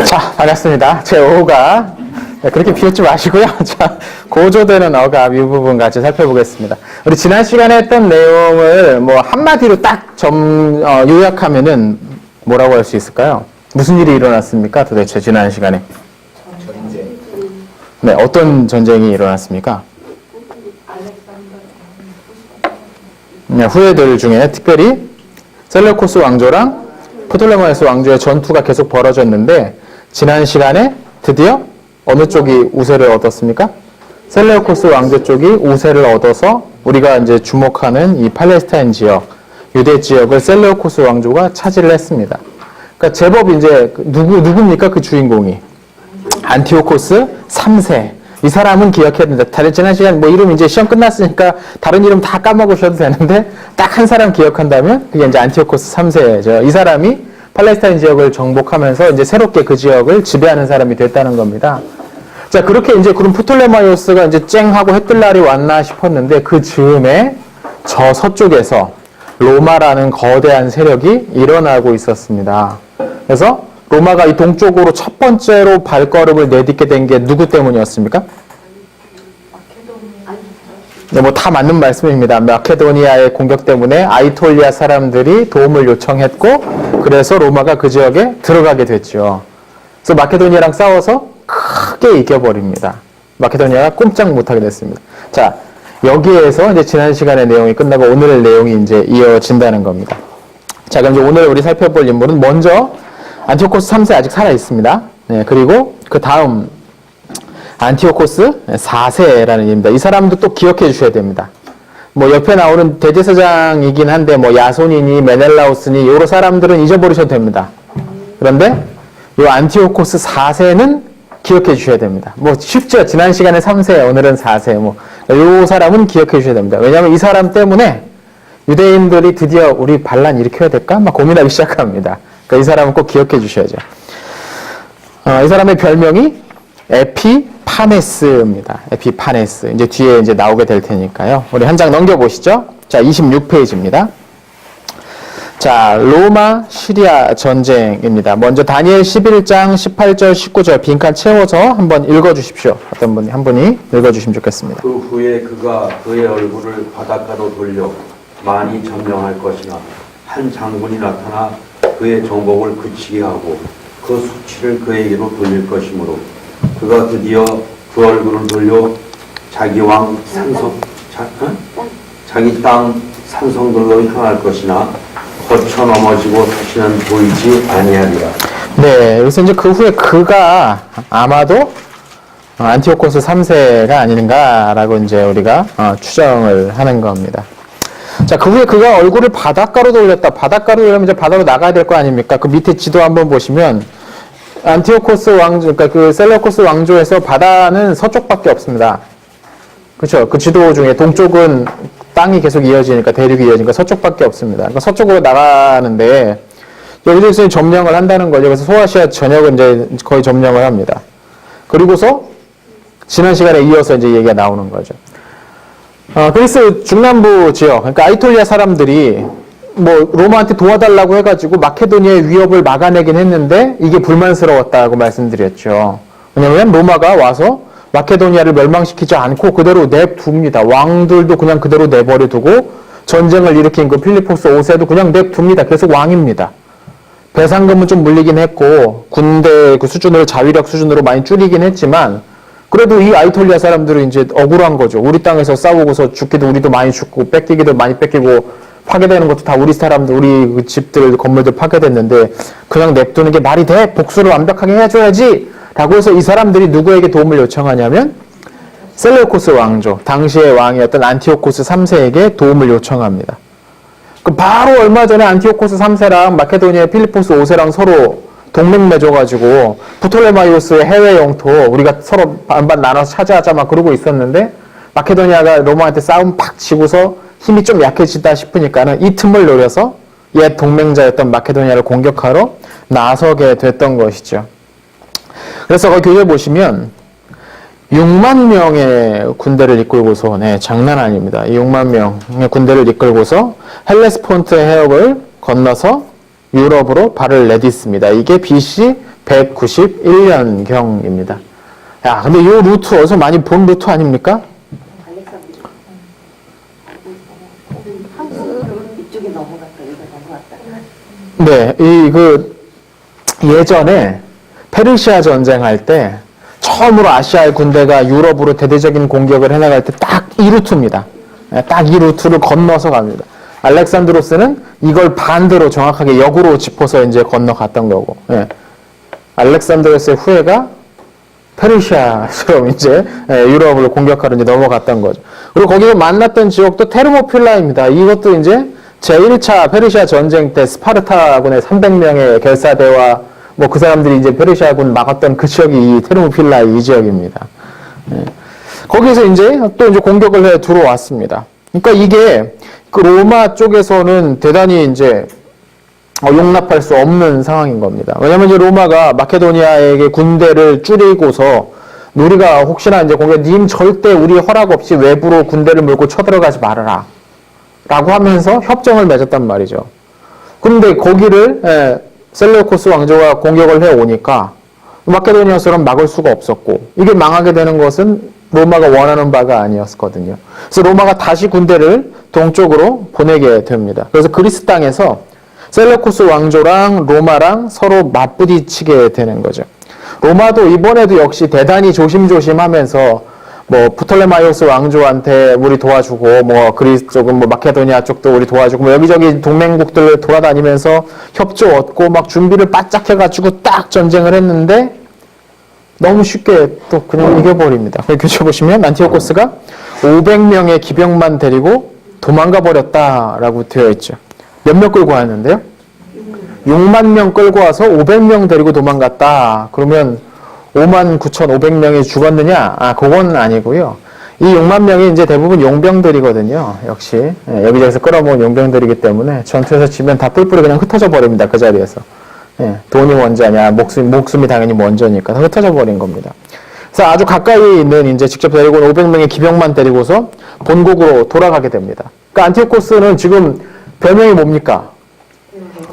자, 반갑습니다. 제 5호가 그렇게 비웃지 마시고요. 자, 고조되는 어감 이 부분 같이 살펴보겠습니다. 우리 지난 시간에 했던 내용을 뭐 한마디로 딱 요약하면은 뭐라고 할 수 있을까요? 무슨 일이 일어났습니까? 도대체 지난 시간에. 전쟁. 네, 어떤 전쟁이 일어났습니까? 네, 후예들 중에 특별히 셀레우코스 왕조랑 프톨레마이오스 왕조의 전투가 계속 벌어졌는데 지난 시간에 드디어 어느 쪽이 우세를 얻었습니까? 셀레우코스 왕조 쪽이 우세를 얻어서 우리가 이제 주목하는 이 팔레스타인 지역, 유대 지역을 셀레우코스 왕조가 차지를 했습니다. 그러니까 제법 이제 누굽니까? 그 주인공이 안티오코스 3세. 이 사람은 기억해야 된다. 다른 지난 시간 뭐 이름 이제 시험 끝났으니까 다른 이름 다 까먹으셔도 되는데 딱 한 사람 기억한다면 그게 이제 안티오코스 3세죠. 이 사람이 팔레스타인 지역을 정복하면서 이제 새롭게 그 지역을 지배하는 사람이 됐다는 겁니다. 자, 그렇게 이제 그럼 프톨레마이오스가 이제 쨍하고 해뜰 날이 왔나 싶었는데 그 즈음에 저 서쪽에서 로마라는 거대한 세력이 일어나고 있었습니다. 그래서 로마가 이 동쪽으로 첫 번째로 발걸음을 내딛게 된 게 누구 때문이었습니까? 네, 뭐 다 맞는 말씀입니다. 마케도니아의 공격 때문에 아이톨리아 사람들이 도움을 요청했고 그래서 로마가 그 지역에 들어가게 됐죠. 그래서 마케도니아랑 싸워서 크게 이겨버립니다. 마케도니아가 꼼짝 못하게 됐습니다. 자, 여기에서 이제 지난 시간의 내용이 끝나고 오늘의 내용이 이제 이어진다는 겁니다. 자, 그럼 이제 오늘 우리 살펴볼 인물은 먼저 안티오코스 3세 아직 살아 있습니다. 네, 그리고 그 다음 안티오코스 4세라는 인물입니다. 이 사람도 또 기억해 주셔야 됩니다. 뭐 옆에 나오는 대제사장이긴 한데 뭐 야손이니 메넬라우스니 여러 사람들은 잊어버리셔도 됩니다. 그런데 이 안티오코스 4세는 기억해 주셔야 됩니다. 뭐 쉽죠. 지난 시간에 3세, 오늘은 4세. 뭐 이 사람은 기억해 주셔야 됩니다. 왜냐하면 이 사람 때문에 유대인들이 드디어 우리 반란 일으켜야 될까? 막 고민하기 시작합니다. 그러니까 이 사람은 꼭 기억해 주셔야죠. 이 사람의 별명이 에피파네스입니다. 에피파네스. 이제 뒤에 이제 나오게 될 테니까요. 우리 한 장 넘겨보시죠. 자, 26페이지입니다. 자, 로마 시리아 전쟁입니다. 먼저 다니엘 11장 18절 19절 빈칸 채워서 한번 읽어주십시오. 어떤 분이 한 분이 읽어주시면 좋겠습니다. 그 후에 그가 그의 얼굴을 바닷가로 돌려 많이 점령할 것이나 한 장군이 나타나 그의 정복을 그치게 하고 그 수치를 그에게로 돌릴 것이므로 그가 드디어 그 얼굴을 돌려 자기 땅 산성들로 향할 것이나 거쳐 넘어지고 다시는 보이지 아니하리라. 네, 여기서 이제 그 후에 그가 아마도 안티오코스 3세가 아닌가라고 이제 우리가 추정을 하는 겁니다. 자, 그 후에 그가 얼굴을 바닷가로 돌렸다. 바닷가로 돌리면 이제 바다로 나가야 될 거 아닙니까? 그 밑에 지도 한번 보시면 안티오코스 왕조, 그러니까 그 셀레우코스 왕조에서 바다는 서쪽밖에 없습니다. 그렇죠? 그 지도 중에 동쪽은 땅이 계속 이어지니까 대륙이 이어지니까 서쪽밖에 없습니다. 그러니까 서쪽으로 나가는데 여기저기서 점령을 한다는 거죠. 그래서 소아시아 전역은 이제 거의 점령을 합니다. 그리고서 지난 시간에 이어서 이제 얘기가 나오는 거죠. 그리스 중남부 지역, 그러니까 아이톨리아 사람들이 뭐 로마한테 도와달라고 해가지고 마케도니아의 위협을 막아내긴 했는데 이게 불만스러웠다고 말씀드렸죠. 왜냐하면 로마가 와서 마케도니아를 멸망시키지 않고 그대로 냅둡니다. 왕들도 그냥 그대로 내버려두고 전쟁을 일으킨 그 필리포스 5세도 그냥 냅둡니다. 계속 왕입니다. 배상금은 좀 물리긴 했고 군대 그 수준을 자위력 수준으로 많이 줄이긴 했지만 그래도 이 아이톨리아 사람들은 이제 억울한 거죠. 우리 땅에서 싸우고서 죽기도 우리도 많이 죽고 뺏기기도 많이 뺏기고 파괴되는 것도 다 우리 사람들, 우리 그 집들, 건물들 파괴됐는데 그냥 냅두는 게 말이 돼? 복수를 완벽하게 해줘야지! 라고 해서 이 사람들이 누구에게 도움을 요청하냐면 셀레우코스 왕조, 당시의 왕이었던 안티오코스 3세에게 도움을 요청합니다. 그 바로 얼마 전에 안티오코스 3세랑 마케도니아의 필리포스 5세랑 서로 동맹 맺어가지고 프톨레마이오스의 해외 영토 우리가 서로 반반 나눠서 차지하자 막 그러고 있었는데 마케도니아가 로마한테 싸움 팍 치고서 힘이 좀 약해지다 싶으니까는 이 틈을 노려서 옛 동맹자였던 마케도니아를 공격하러 나서게 됐던 것이죠. 그래서 거기 교재 보시면 6만 명의 군대를 이끌고서 장난 아닙니다. 이 6만 명의 군대를 이끌고서 헬레스폰트 해협을 건너서 유럽으로 발을 내딛습니다. 이게 BC 191년경입니다. 야, 근데 이 루트 어디서 많이 본 루트 아닙니까? 이쪽에 넘어갔다, 여기가 넘어갔다. 네, 예전에 페르시아 전쟁할 때 처음으로 아시아의 군대가 유럽으로 대대적인 공격을 해나갈 때 딱 이 루트입니다. 딱 이 루트를 건너서 갑니다. 알렉산드로스는 이걸 반대로 정확하게 역으로 짚어서 이제 건너갔던 거고, 예. 알렉산드로스의 후예가 페르시아처럼 이제 유럽을 공격하러 이제 넘어갔던 거죠. 그리고 거기서 만났던 지역도 테르모필라입니다. 이것도 이제 제1차 페르시아 전쟁 때 스파르타군의 300명의 결사대와 뭐 그 사람들이 이제 페르시아군 막았던 그 지역이 이 테르모필라 이 지역입니다. 예. 거기서 이제 또 이제 공격을 해 들어왔습니다. 그러니까 이게 그 로마 쪽에서는 대단히 이제 용납할 수 없는 상황인 겁니다. 왜냐하면 이제 로마가 마케도니아에게 군대를 줄이고서 우리가 혹시나 이제 님 절대 우리 허락 없이 외부로 군대를 몰고 쳐들어가지 말아라 라고 하면서 협정을 맺었단 말이죠. 그런데 거기를 셀레우코스 왕조가 공격을 해오니까 마케도니아처럼 막을 수가 없었고 이게 망하게 되는 것은 로마가 원하는 바가 아니었거든요. 그래서 로마가 다시 군대를 동쪽으로 보내게 됩니다. 그래서 그리스 땅에서 셀레우코스 왕조랑 로마랑 서로 맞부딪히게 되는 거죠. 로마도 이번에도 역시 대단히 조심조심하면서 뭐 프톨레마이오스 왕조한테 우리 도와주고 뭐 그리스 쪽은 뭐 마케도니아 쪽도 우리 도와주고 뭐 여기저기 동맹국들을 돌아다니면서 협조 얻고 막 준비를 바짝 해가지고 딱 전쟁을 했는데 너무 쉽게 또 그냥 이겨버립니다. 교재 보시면 안티오코스가 500명의 기병만 데리고 도망가 버렸다라고 되어 있죠. 몇 명 끌고 왔는데요? 6만 명 끌고 와서 500명 데리고 도망갔다. 그러면 59,500명이 죽었느냐? 그건 아니고요. 이 6만 명이 이제 대부분 용병들이거든요. 역시 여기저기서 끌어모은 용병들이기 때문에 전투에서 지면 다 뿔뿔이 그냥 흩어져 버립니다. 그 자리에서. 돈이 먼저냐, 목숨이 당연히 먼저니까 다 흩어져 버린 겁니다. 그래서 아주 가까이 있는 이제 직접 데리고 온 500명의 기병만 데리고서 본국으로 돌아가게 됩니다. 그러니까 안티오코스는 지금 별명이 뭡니까?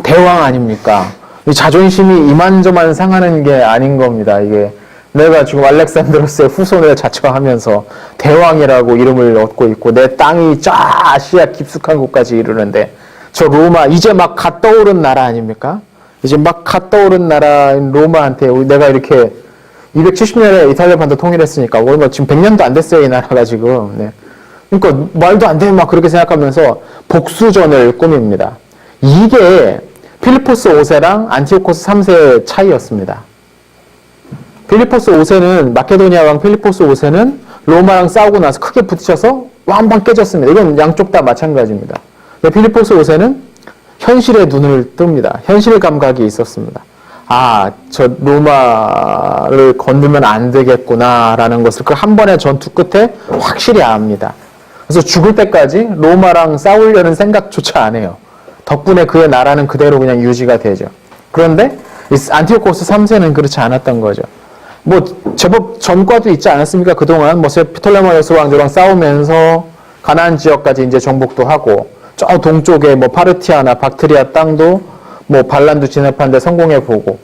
대왕 아닙니까? 이 자존심이 이만저만 상하는 게 아닌 겁니다. 이게 내가 지금 알렉산드로스의 후손을 자처하면서 대왕이라고 이름을 얻고 있고 내 땅이 저 아시아 깊숙한 곳까지 이르는데 저 로마 이제 막 갓 떠오른 나라 아닙니까? 이제 막 갓 떠오른 나라인 로마한테 내가 이렇게 270년에 이탈리아반도 통일했으니까 얼마 지금 100년도 안 됐어요 이 나라가 지금. 네. 그러니까 말도 안 되면 막 그렇게 생각하면서 복수전을 꾸밉니다. 이게 필리포스 5세랑 안티오코스 3세의 차이였습니다. 필리포스 5세는 마케도니아 왕 필리포스 5세는 로마랑 싸우고 나서 크게 부딪혀서 완방 깨졌습니다. 이건 양쪽 다 마찬가지입니다. 필리포스 5세는 현실의 눈을 뜹니다. 현실 감각이 있었습니다. 저 로마를 건들면 안 되겠구나라는 것을 그 한 번의 전투 끝에 확실히 압니다. 그래서 죽을 때까지 로마랑 싸우려는 생각조차 안 해요. 덕분에 그의 나라는 그대로 그냥 유지가 되죠. 그런데 이 안티오코스 3세는 그렇지 않았던 거죠. 뭐 제법 전과도 있지 않았습니까? 그동안 뭐 프톨레마이오스 왕조랑 싸우면서 가나안 지역까지 이제 정복도 하고 저 동쪽에 뭐 파르티아나 박트리아 땅도 뭐 반란도 진압하는데 성공해 보고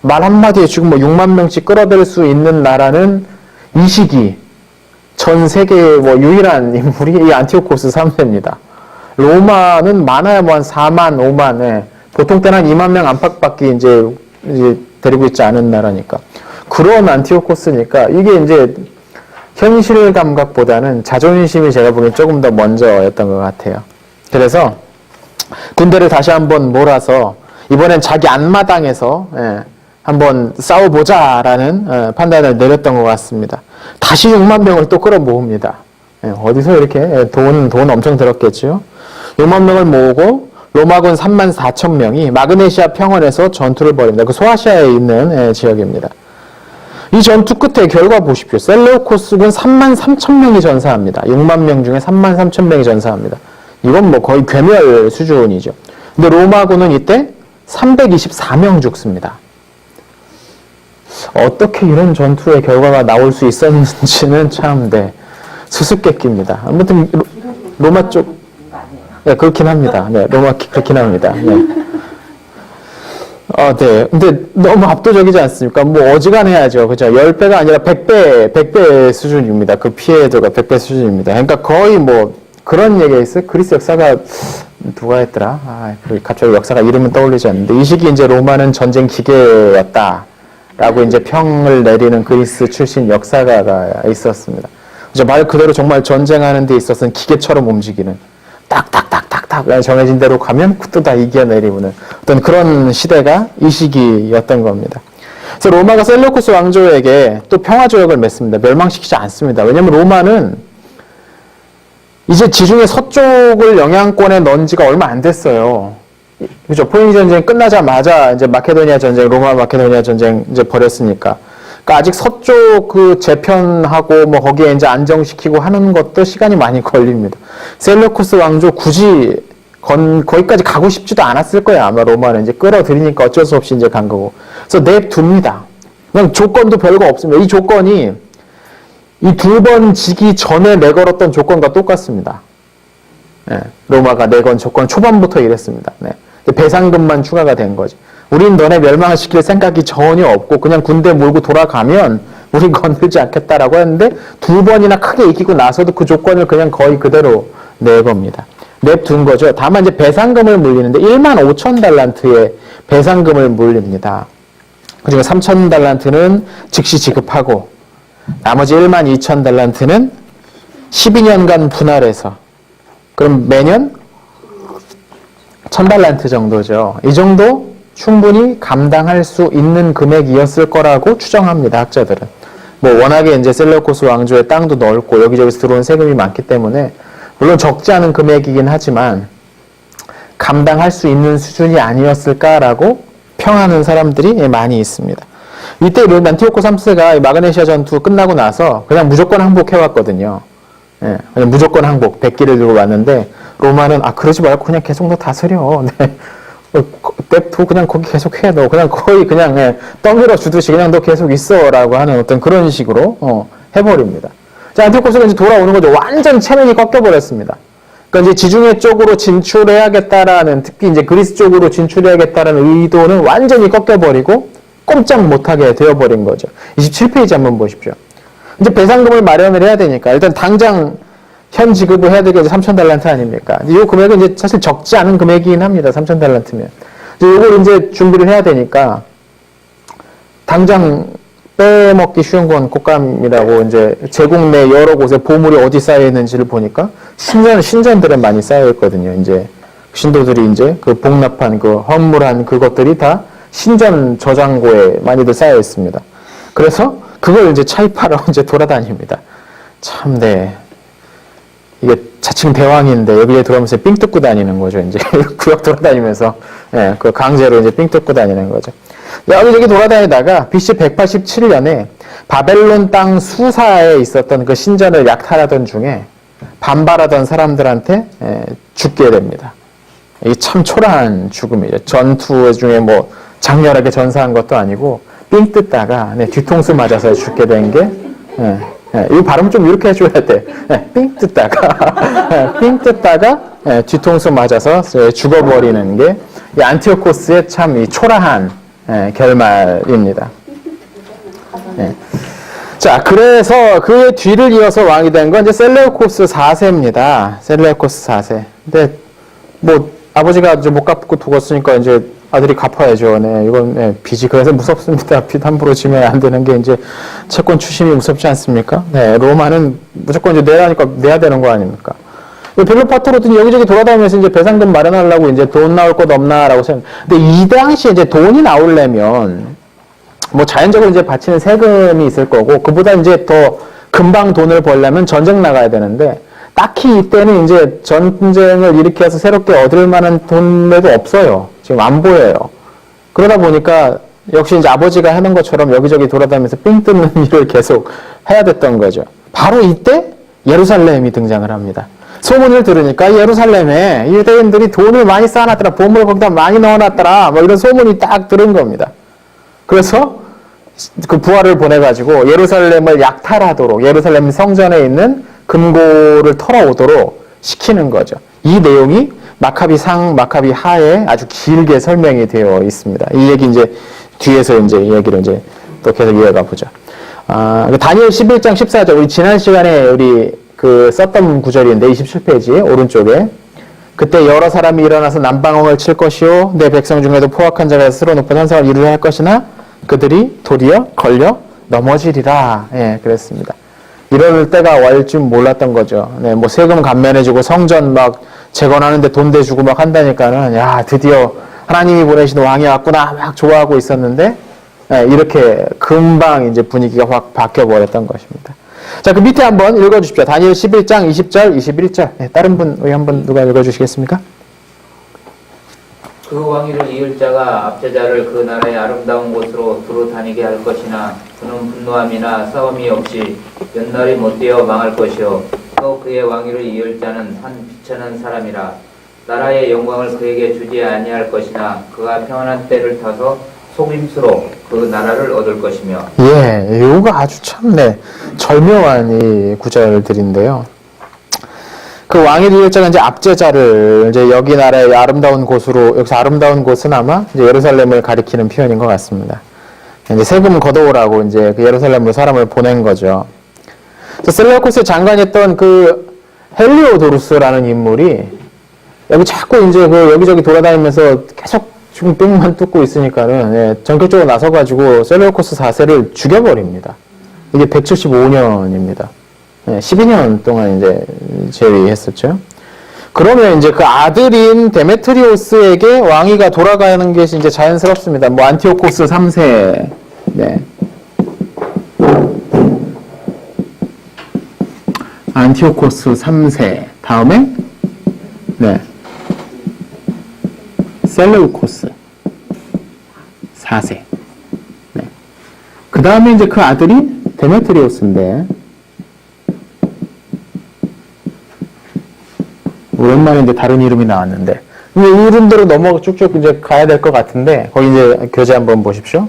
말 한마디에 지금 뭐 6만 명씩 끌어들일 수 있는 나라는 이 시기 전 세계의 뭐 유일한 인물이 이 안티오코스 3세입니다. 로마는 많아야 뭐 한 4만, 5만, 보통 때는 한 2만 명 안팎밖에 이제 데리고 있지 않은 나라니까. 그런 안티오코스니까 이게 이제 현실 감각보다는 자존심이 제가 보기엔 조금 더 먼저였던 것 같아요. 그래서 군대를 다시 한번 몰아서 이번엔 자기 앞마당에서 한번 싸워보자라는 판단을 내렸던 것 같습니다. 다시 6만 명을 또 끌어모읍니다. 어디서 이렇게 돈 엄청 들었겠죠. 6만 명을 모으고 로마군 3만 4천 명이 마그네시아 평원에서 전투를 벌입니다. 그 소아시아에 있는 지역입니다. 이 전투 끝에 결과 보십시오. 셀레우코스군 3만 3천 명이 전사합니다. 6만 명 중에 3만 3천 명이 전사합니다. 이건 뭐 거의 괴멸 수준이죠. 근데 로마군은 이때 324명 죽습니다. 어떻게 이런 전투의 결과가 나올 수 있었는지는 참 수수께끼입니다. 아무튼 로마 쪽 그렇긴 합니다. 로마 그렇긴 합니다. 네. 근데 너무 압도적이지 않습니까? 뭐 어지간해야죠. 그죠? 10배가 아니라 100배 수준입니다. 그 피해도가 100배 수준입니다. 그러니까 거의 뭐 그런 얘기가 있어요. 그리스 역사가 누가 했더라? 갑자기 역사가 이름은 떠올리지 않는데 이 시기 이제 로마는 전쟁 기계였다라고 이제 평을 내리는 그리스 출신 역사가가 있었습니다. 그죠? 말 그대로 정말 전쟁하는 데 있어서는 기계처럼 움직이는 딱딱딱딱딱 정해진 대로 가면 또 다 이겨내리는 어떤 그런 시대가 이 시기였던 겁니다. 그래서 로마가 셀루쿠스 왕조에게 또 평화조약을 맺습니다. 멸망시키지 않습니다. 왜냐하면 로마는 이제 지중해 서쪽을 영향권에 넣은 지가 얼마 안 됐어요. 그죠? 포니기 전쟁 끝나자마자 이제 마케도니아 전쟁, 로마 마케도니아 전쟁 이제 벌였으니까. 그러니까 아직 서쪽 그 재편하고 뭐 거기에 이제 안정시키고 하는 것도 시간이 많이 걸립니다. 셀루쿠스 왕조 굳이 거기까지 가고 싶지도 않았을 거예요. 아마 로마는 이제 끌어들이니까 어쩔 수 없이 이제 간 거고. 그래서 냅둡니다. 그냥 조건도 별거 없습니다. 이 조건이 이 2번 지기 전에 내걸었던 조건과 똑같습니다. 네, 로마가 내건 조건 초반부터 이랬습니다. 네. 배상금만 추가가 된 거지. 우린 너네 멸망시킬 생각이 전혀 없고 그냥 군대 몰고 돌아가면 우린 건들지 않겠다라고 했는데 2번이나 크게 이기고 나서도 그 조건을 그냥 거의 그대로 내 겁니다. 냅둔 거죠. 다만 이제 배상금을 물리는데 15,000달란트의 배상금을 물립니다. 그중에 3,000달란트는 즉시 지급하고 나머지 12,000달란트는 12년간 분할해서 그럼 매년 1,000달란트 정도죠. 이 정도 충분히 감당할 수 있는 금액이었을 거라고 추정합니다. 학자들은. 뭐 워낙에 이제 셀레우코스 왕조의 땅도 넓고 여기저기서 들어온 세금이 많기 때문에 물론 적지 않은 금액이긴 하지만 감당할 수 있는 수준이 아니었을까라고 평하는 사람들이 많이 있습니다. 이때 안티오코 3세가 마그네시아 전투 끝나고 나서 그냥 무조건 항복해왔거든요. 예, 그냥 무조건 항복, 100기를 들고 왔는데 로마는 그러지 말고 그냥 계속 너 다스려. 네. 냅둬 그냥 거기 계속 해. 너 그냥 거의 그냥 떠밀어 주듯이 그냥 너 계속 있어라고 하는 어떤 그런 식으로 해버립니다. 자, 안티오코스가 이제 돌아오는 거죠. 완전 체면이 꺾여버렸습니다. 그러니까 이제 지중해 쪽으로 진출해야겠다라는, 특히 이제 그리스 쪽으로 진출해야겠다라는 의도는 완전히 꺾여버리고 꼼짝 못하게 되어버린 거죠. 27페이지 한번 보십시오. 이제 배상금을 마련을 해야 되니까 일단 당장 현 지급을 해야 되게 3,000달란트 아닙니까? 이 금액은 이제 사실 적지 않은 금액이긴 합니다. 3,000달란트면. 이걸 이제 준비를 해야 되니까 당장 빼먹기 쉬운 건 꽃감이라고 이제 제국 내 여러 곳에 보물이 어디 쌓여 있는지를 보니까 신전들에 많이 쌓여 있거든요. 이제 신도들이 이제 그 복납한 그 헌물한 그것들이 다 신전 저장고에 많이들 쌓여 있습니다. 그래서 그걸 이제 차입하러 이제 돌아다닙니다. 참, 네. 이게 자칭 대왕인데 여기에 들어오면서 삥 뜯고 다니는 거죠. 이제 구역 돌아다니면서 그 강제로 이제 삥 뜯고 다니는 거죠. 여기저기 돌아다니다가 BC 187년에 바벨론 땅 수사에 있었던 그 신전을 약탈하던 중에 반발하던 사람들한테 죽게 됩니다. 이게 참 초라한 죽음이죠. 전투 중에 뭐 장렬하게 전사한 것도 아니고 삥 뜯다가 뒤통수 맞아서 죽게 된 게 이 발음 좀 이렇게 해줘야 돼. 삥 뜯다가 삥 뜯다가 뒤통수 맞아서 죽어버리는 게 이 안티오코스의 참 이 초라한 결말입니다. 자, 그래서 그의 뒤를 이어서 왕이 된 건 이제 셀레우코스 4세입니다. 셀레우코스 4세. 근데 뭐 아버지가 이제 못 갚고 죽었으니까 이제 아들이 갚아야죠. 네, 이건 빚이 그래서 무섭습니다. 빚 함부로 지면 안 되는 게 이제 채권 추심이 무섭지 않습니까? 네, 로마는 무조건 이제 내라니까 내야 되는 거 아닙니까? 벨로파토로든 여기저기 돌아다니면서 이제 배상금 마련하려고 이제 돈 나올 것 없나라고 생각. 근데 이 당시에 이제 돈이 나오려면 뭐 자연적으로 이제 바치는 세금이 있을 거고 그보다 이제 더 금방 돈을 벌려면 전쟁 나가야 되는데 딱히 이때는 이제 전쟁을 일으켜서 새롭게 얻을 만한 돈도 없어요. 지금 안 보여요. 그러다 보니까 역시 이제 아버지가 하는 것처럼 여기저기 돌아다니면서 삥 뜯는 일을 계속 해야 됐던 거죠. 바로 이때 예루살렘이 등장을 합니다. 소문을 들으니까 예루살렘에 유대인들이 돈을 많이 쌓아놨더라. 보물을 거기다 많이 넣어놨더라. 뭐 이런 소문이 딱 들은 겁니다. 그래서 그 부하를 보내가지고 예루살렘을 약탈하도록 예루살렘 성전에 있는 금고를 털어오도록 시키는 거죠. 이 내용이 마카비 상, 마카비 하에 아주 길게 설명이 되어 있습니다. 이 얘기 이제 뒤에서 이제 이 얘기를 이제 또 계속 이어가 보죠. 다니엘 11장 14절, 우리 지난 시간에 우리 그 썼던 구절인데 27페이지 오른쪽에 그때 여러 사람이 일어나서 남방언을 칠 것이요 내 백성 중에도 포악한 자가 스스로 높은 환상을 이루려 할 것이나 그들이 도리어 걸려 넘어지리라. 예, 그랬습니다. 이럴 때가 올 줄 몰랐던 거죠. 네, 뭐 세금 감면해주고 성전 막 재건하는데 돈 대주고 막 한다니까는 야 드디어 하나님이 보내신 왕이 왔구나 막 좋아하고 있었는데 예, 이렇게 금방 이제 분위기가 확 바뀌어 버렸던 것입니다. 자, 그 밑에 한번 읽어주십시오. 다니엘 11장 20절, 21절. 네, 다른 분, 한번 누가 읽어주시겠습니까? 그 왕위를 이을 자가 압제자를 그 나라의 아름다운 곳으로 두루 다니게 할 것이나 그는 분노함이나 싸움이 없이 몇 날이 못되어 망할 것이요 또 그의 왕위를 이을 자는 한 비천한 사람이라 나라의 영광을 그에게 주지 아니할 것이나 그가 평안한 때를 타서 속임수로 그 나라를 얻을 것이며. 예, 요거 아주 참, 네, 절묘한 이 구절들인데요. 그 왕이 이을 자가 이제 압제자를 이제 여기 나라의 아름다운 곳으로, 여기서 아름다운 곳은 아마 이제 예루살렘을 가리키는 표현인 것 같습니다. 이제 세금 걷어오라고 이제 그 예루살렘으로 사람을 보낸 거죠. 셀레우코스의 장관이었던 그 헬리오도루스라는 인물이 여기 자꾸 이제 그 여기저기 돌아다니면서 계속 뺑만 뚫고 있으니까는 예, 전격적으로 나서가지고 셀레우코스 4세를 죽여버립니다. 이게 175년입니다. 예, 12년 동안 이제 재위했었죠. 그러면 이제 그 아들인 데메트리오스에게 왕위가 돌아가는 것이 이제 자연스럽습니다. 뭐 안티오코스 3세, 네. 안티오코스 3세 다음에 네. 셀레우코스 4세. 네. 그 다음에 이제 그 아들이 데메트리오스인데, 오랜만에 이제 다른 이름이 나왔는데, 이 이름대로 쭉쭉 이제 가야 될 것 같은데, 거기 이제 교재 한번 보십시오.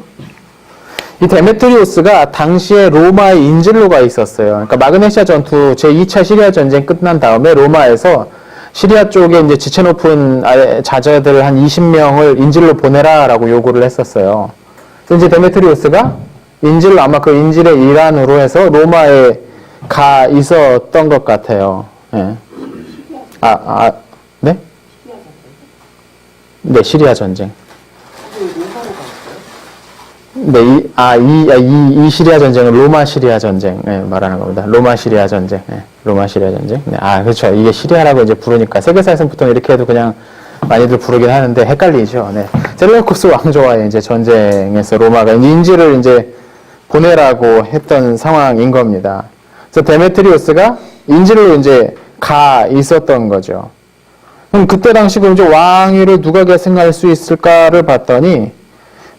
이 데메트리오스가 당시에 로마의 인질로가 있었어요. 그러니까 마그네시아 전투 제2차 시리아 전쟁 끝난 다음에 로마에서 시리아 쪽에 이제 지체 높은 자제들 한 20명을 인질로 보내라라고 요구를 했었어요. 그래서 이제 데메트리오스가 인질로 아마 그 인질의 일환으로 해서 로마에 가 있었던 것 같아요. 네. 네? 네, 시리아 전쟁. 네, 이 시리아 전쟁은 로마 시리아 전쟁, 네, 말하는 겁니다. 로마 시리아 전쟁, 네, 로마 시리아 전쟁. 네, 그렇죠. 이게 시리아라고 이제 부르니까 세계사에서는 보통 이렇게 해도 그냥 많이들 부르긴 하는데 헷갈리죠. 네. 셀레우코스 왕조와의 이제 전쟁에서 로마가 인질을 이제 보내라고 했던 상황인 겁니다. 그래서 데메트리오스가 인질로 이제 가 있었던 거죠. 그럼 그때 당시 그럼 이제 왕위를 누가 계승할 수 있을까를 봤더니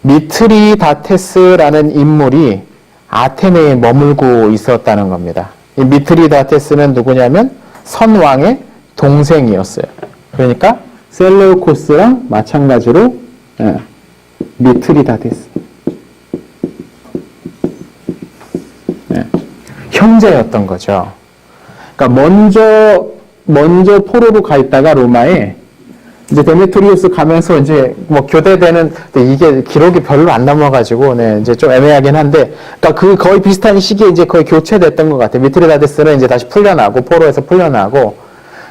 미트리다테스라는 인물이 아테네에 머물고 있었다는 겁니다. 이 미트리다테스는 누구냐면 선왕의 동생이었어요. 그러니까 셀레우코스랑 마찬가지로 미트리다테스 형제였던 거죠. 그러니까 먼저 포로로 가 있다가 로마에 이제 데메트리우스 가면서 이제 뭐 교대되는, 이게 기록이 별로 안 남아가지고, 네, 이제 좀 애매하긴 한데, 그러니까 그 거의 비슷한 시기에 이제 거의 교체됐던 것 같아요. 미트리다테스는 이제 다시 풀려나고, 포로에서 풀려나고,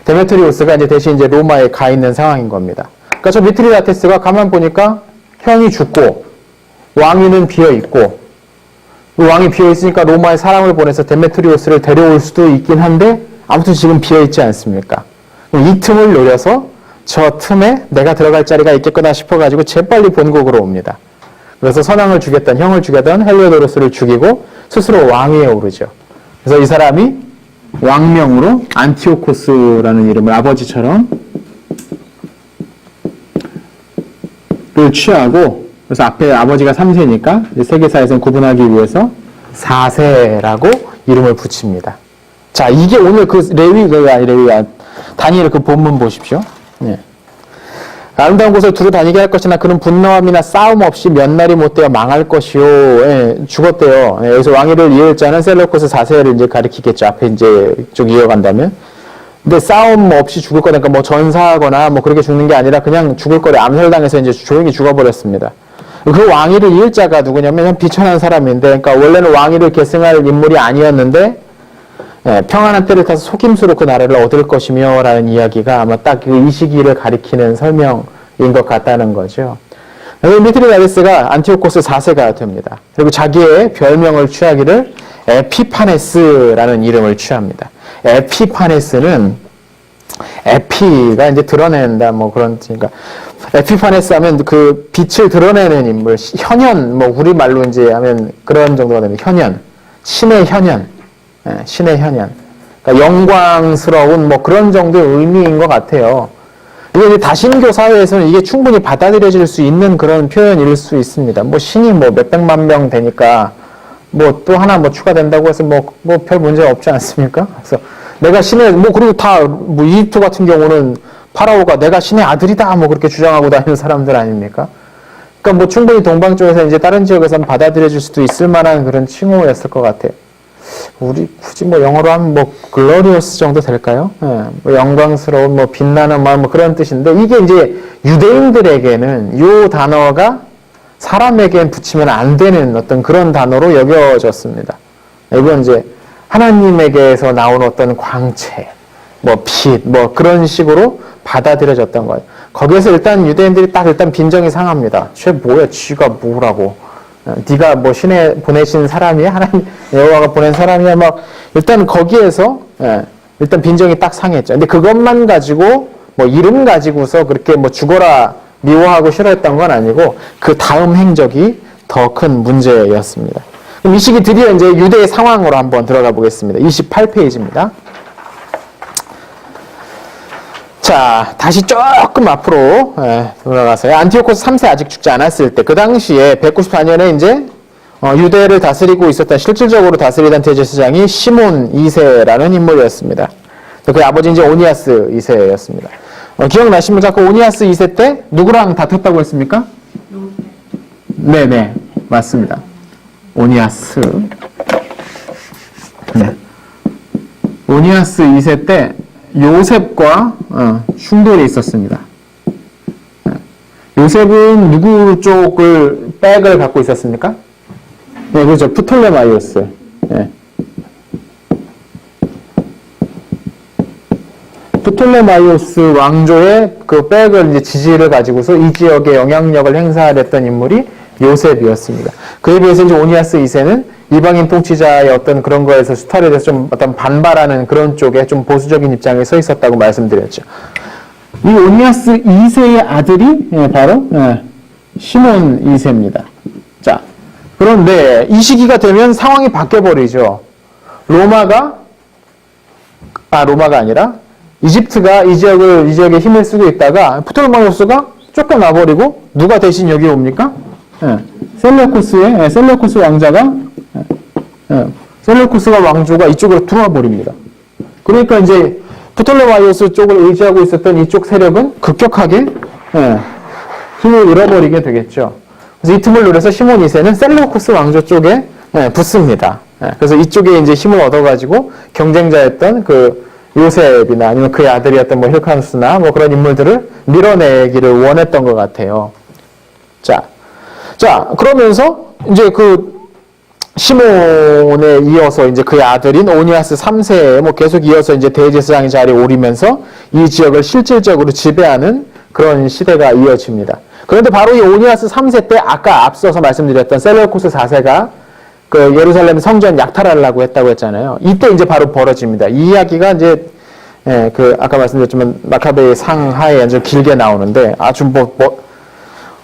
데메트리우스가 이제 대신 이제 로마에 가 있는 상황인 겁니다. 그러니까 저 미트리다테스가 가만 보니까 형이 죽고, 왕위는 비어있고, 왕이 비어있으니까 로마에 사람을 보내서 데메트리우스를 데려올 수도 있긴 한데, 아무튼 지금 비어있지 않습니까? 이 틈을 노려서 저 틈에 내가 들어갈 자리가 있겠구나 싶어가지고 재빨리 본국으로 옵니다. 그래서 선왕을 죽였던, 형을 죽였던 헬리오도로스를 죽이고 스스로 왕위에 오르죠. 그래서 이 사람이 왕명으로 안티오코스라는 이름을 아버지처럼 를 취하고, 그래서 앞에 아버지가 3세니까 세계사에서는 구분하기 위해서 4세라고 이름을 붙입니다. 자, 이게 오늘 그 다니엘 그 본문 보십시오. 예. 아름다운 곳을 두루 다니게 할 것이나 그는 분노함이나 싸움 없이 몇 날이 못되어 망할 것이요. 예, 죽었대요. 예, 여기서 왕위를 이을 자는 셀레우코스 4세를 이제 가리키겠죠. 앞에 이제 쭉 이어간다면. 근데 싸움 없이 죽을 거니까 뭐 전사하거나 뭐 그렇게 죽는 게 아니라 그냥 죽을 거래 암살당해서 이제 조용히 죽어버렸습니다. 그 왕위를 이을 자가 누구냐면 비천한 사람인데, 그러니까 원래는 왕위를 계승할 인물이 아니었는데 평안한 때를 타서 속임수로 그 나라를 얻을 것이며 라는 이야기가 아마 딱 그 이 시기를 가리키는 설명인 것 같다는 거죠. 미트리다데스가 안티오코스 4세가 됩니다. 그리고 자기의 별명을 취하기를 에피파네스라는 이름을 취합니다. 에피파네스는 에피가 이제 드러낸다 뭐 그런 뜻이니까 에피파네스 하면 그 빛을 드러내는 인물, 현현 뭐 우리말로 이제 하면 그런 정도가 됩니다. 현현, 신의 현현, 신의 현현. 그러니까 영광스러운 뭐 그런 정도의 의미인 것 같아요. 이게 이제 다신교 사회에서는 이게 충분히 받아들여질 수 있는 그런 표현일 수 있습니다. 뭐 신이 뭐 몇백만 명 되니까 뭐 또 하나 뭐 추가된다고 해서 뭐 별 문제 없지 않습니까? 그래서 내가 신의 뭐 그리고 다 뭐 이집트 같은 경우는 파라오가 내가 신의 아들이다 뭐 그렇게 주장하고 다니는 사람들 아닙니까? 그러니까 뭐 충분히 동방 쪽에서 이제 다른 지역에서는 받아들여질 수도 있을 만한 그런 칭호였을 것 같아요. 우리 굳이 뭐 영어로 하면 뭐 글로리어스 정도 될까요? 뭐 영광스러운 뭐 빛나는 마음 뭐 그런 뜻인데 이게 이제 유대인들에게는 이 단어가 사람에겐 붙이면 안 되는 어떤 그런 단어로 여겨졌습니다. 이건 이제 하나님에게서 나온 어떤 광채, 뭐 빛, 뭐 그런 식으로 받아들여졌던 거예요. 거기에서 일단 유대인들이 딱 일단 빈정이 상합니다. 쟤 뭐야? 쥐가 뭐라고? 네가 뭐 신에 보내신 사람이야? 하나님 여호와가 보낸 사람이야? 막 일단 거기에서 일단 빈정이 딱 상했죠. 근데 그것만 가지고 뭐 이름 가지고서 그렇게 뭐 죽어라 미워하고 싫어했던 건 아니고 그 다음 행적이 더 큰 문제였습니다. 그럼 이 시기 드디어 이제 유대의 상황으로 한번 들어가 보겠습니다. 28페이지입니다. 자, 다시 조금 앞으로 돌아가서요. 안티오코스 3세 아직 죽지 않았을 때, 그 당시에 194년에 이제 유대를 다스리고 있었던, 실질적으로 다스리던 대제사장이 시몬 2세라는 인물이었습니다. 그 아버지 이제 오니아스 2세였습니다. 기억나십니까? 그 오니아스 2세 때 누구랑 다퉜다고 했습니까? 네네, 맞습니다. 오니아스. 네. 오니아스 2세 때 요셉과 충돌이 있었습니다. 요셉은 누구 쪽을 백을 갖고 있었습니까? 네, 그렇죠. 프톨레마이오스. 네. 프톨레마이오스 왕조의 그 백을 이제 지지를 가지고서 이 지역에 영향력을 행사했던 인물이 요셉이었습니다. 그에 비해서 이제 오니아스 2세는 이방인 통치자의 어떤 그런 거에서 수탈에 대해서 좀 어떤 반발하는 그런 쪽에 좀 보수적인 입장에 서 있었다고 말씀드렸죠. 이 오니아스 2세의 아들이 바로 시몬 2세입니다. 자, 그런데 이 시기가 되면 상황이 바뀌어버리죠. 로마가 아니라 이집트가 이 지역에 힘을 쓰고 있다가 프톨레마이오스가 쫓겨나버리고 누가 대신 여기 옵니까? 셀레우코스 왕자가 셀레우코스가 왕조가 이쪽으로 들어와 버립니다. 그러니까 이제 프톨레마이오스 쪽을 의지하고 있었던 이쪽 세력은 급격하게 힘을 잃어버리게 되겠죠. 그래서 이 틈을 노려서 시몬 2세는 셀레우코스 왕조 쪽에 붙습니다. 그래서 이쪽에 이제 힘을 얻어가지고 경쟁자였던 그 요셉이나 아니면 그의 아들이었던 뭐 힐카누스나 뭐 그런 인물들을 밀어내기를 원했던 것 같아요. 자, 그러면서 이제 그 시몬에 이어서 이제 그의 아들인 오니아스 3세에 뭐 계속 이어서 이제 대제사장의 자리에 오르면서 이 지역을 실질적으로 지배하는 그런 시대가 이어집니다. 그런데 바로 이 오니아스 3세 때 아까 앞서서 말씀드렸던 셀레우코스 4세가 그 예루살렘 성전 약탈하려고 했다고 했잖아요. 이때 이제 바로 벌어집니다. 이 이야기가 이제 그 아까 말씀드렸지만 마카베의 상하에 아주 길게 나오는데 아주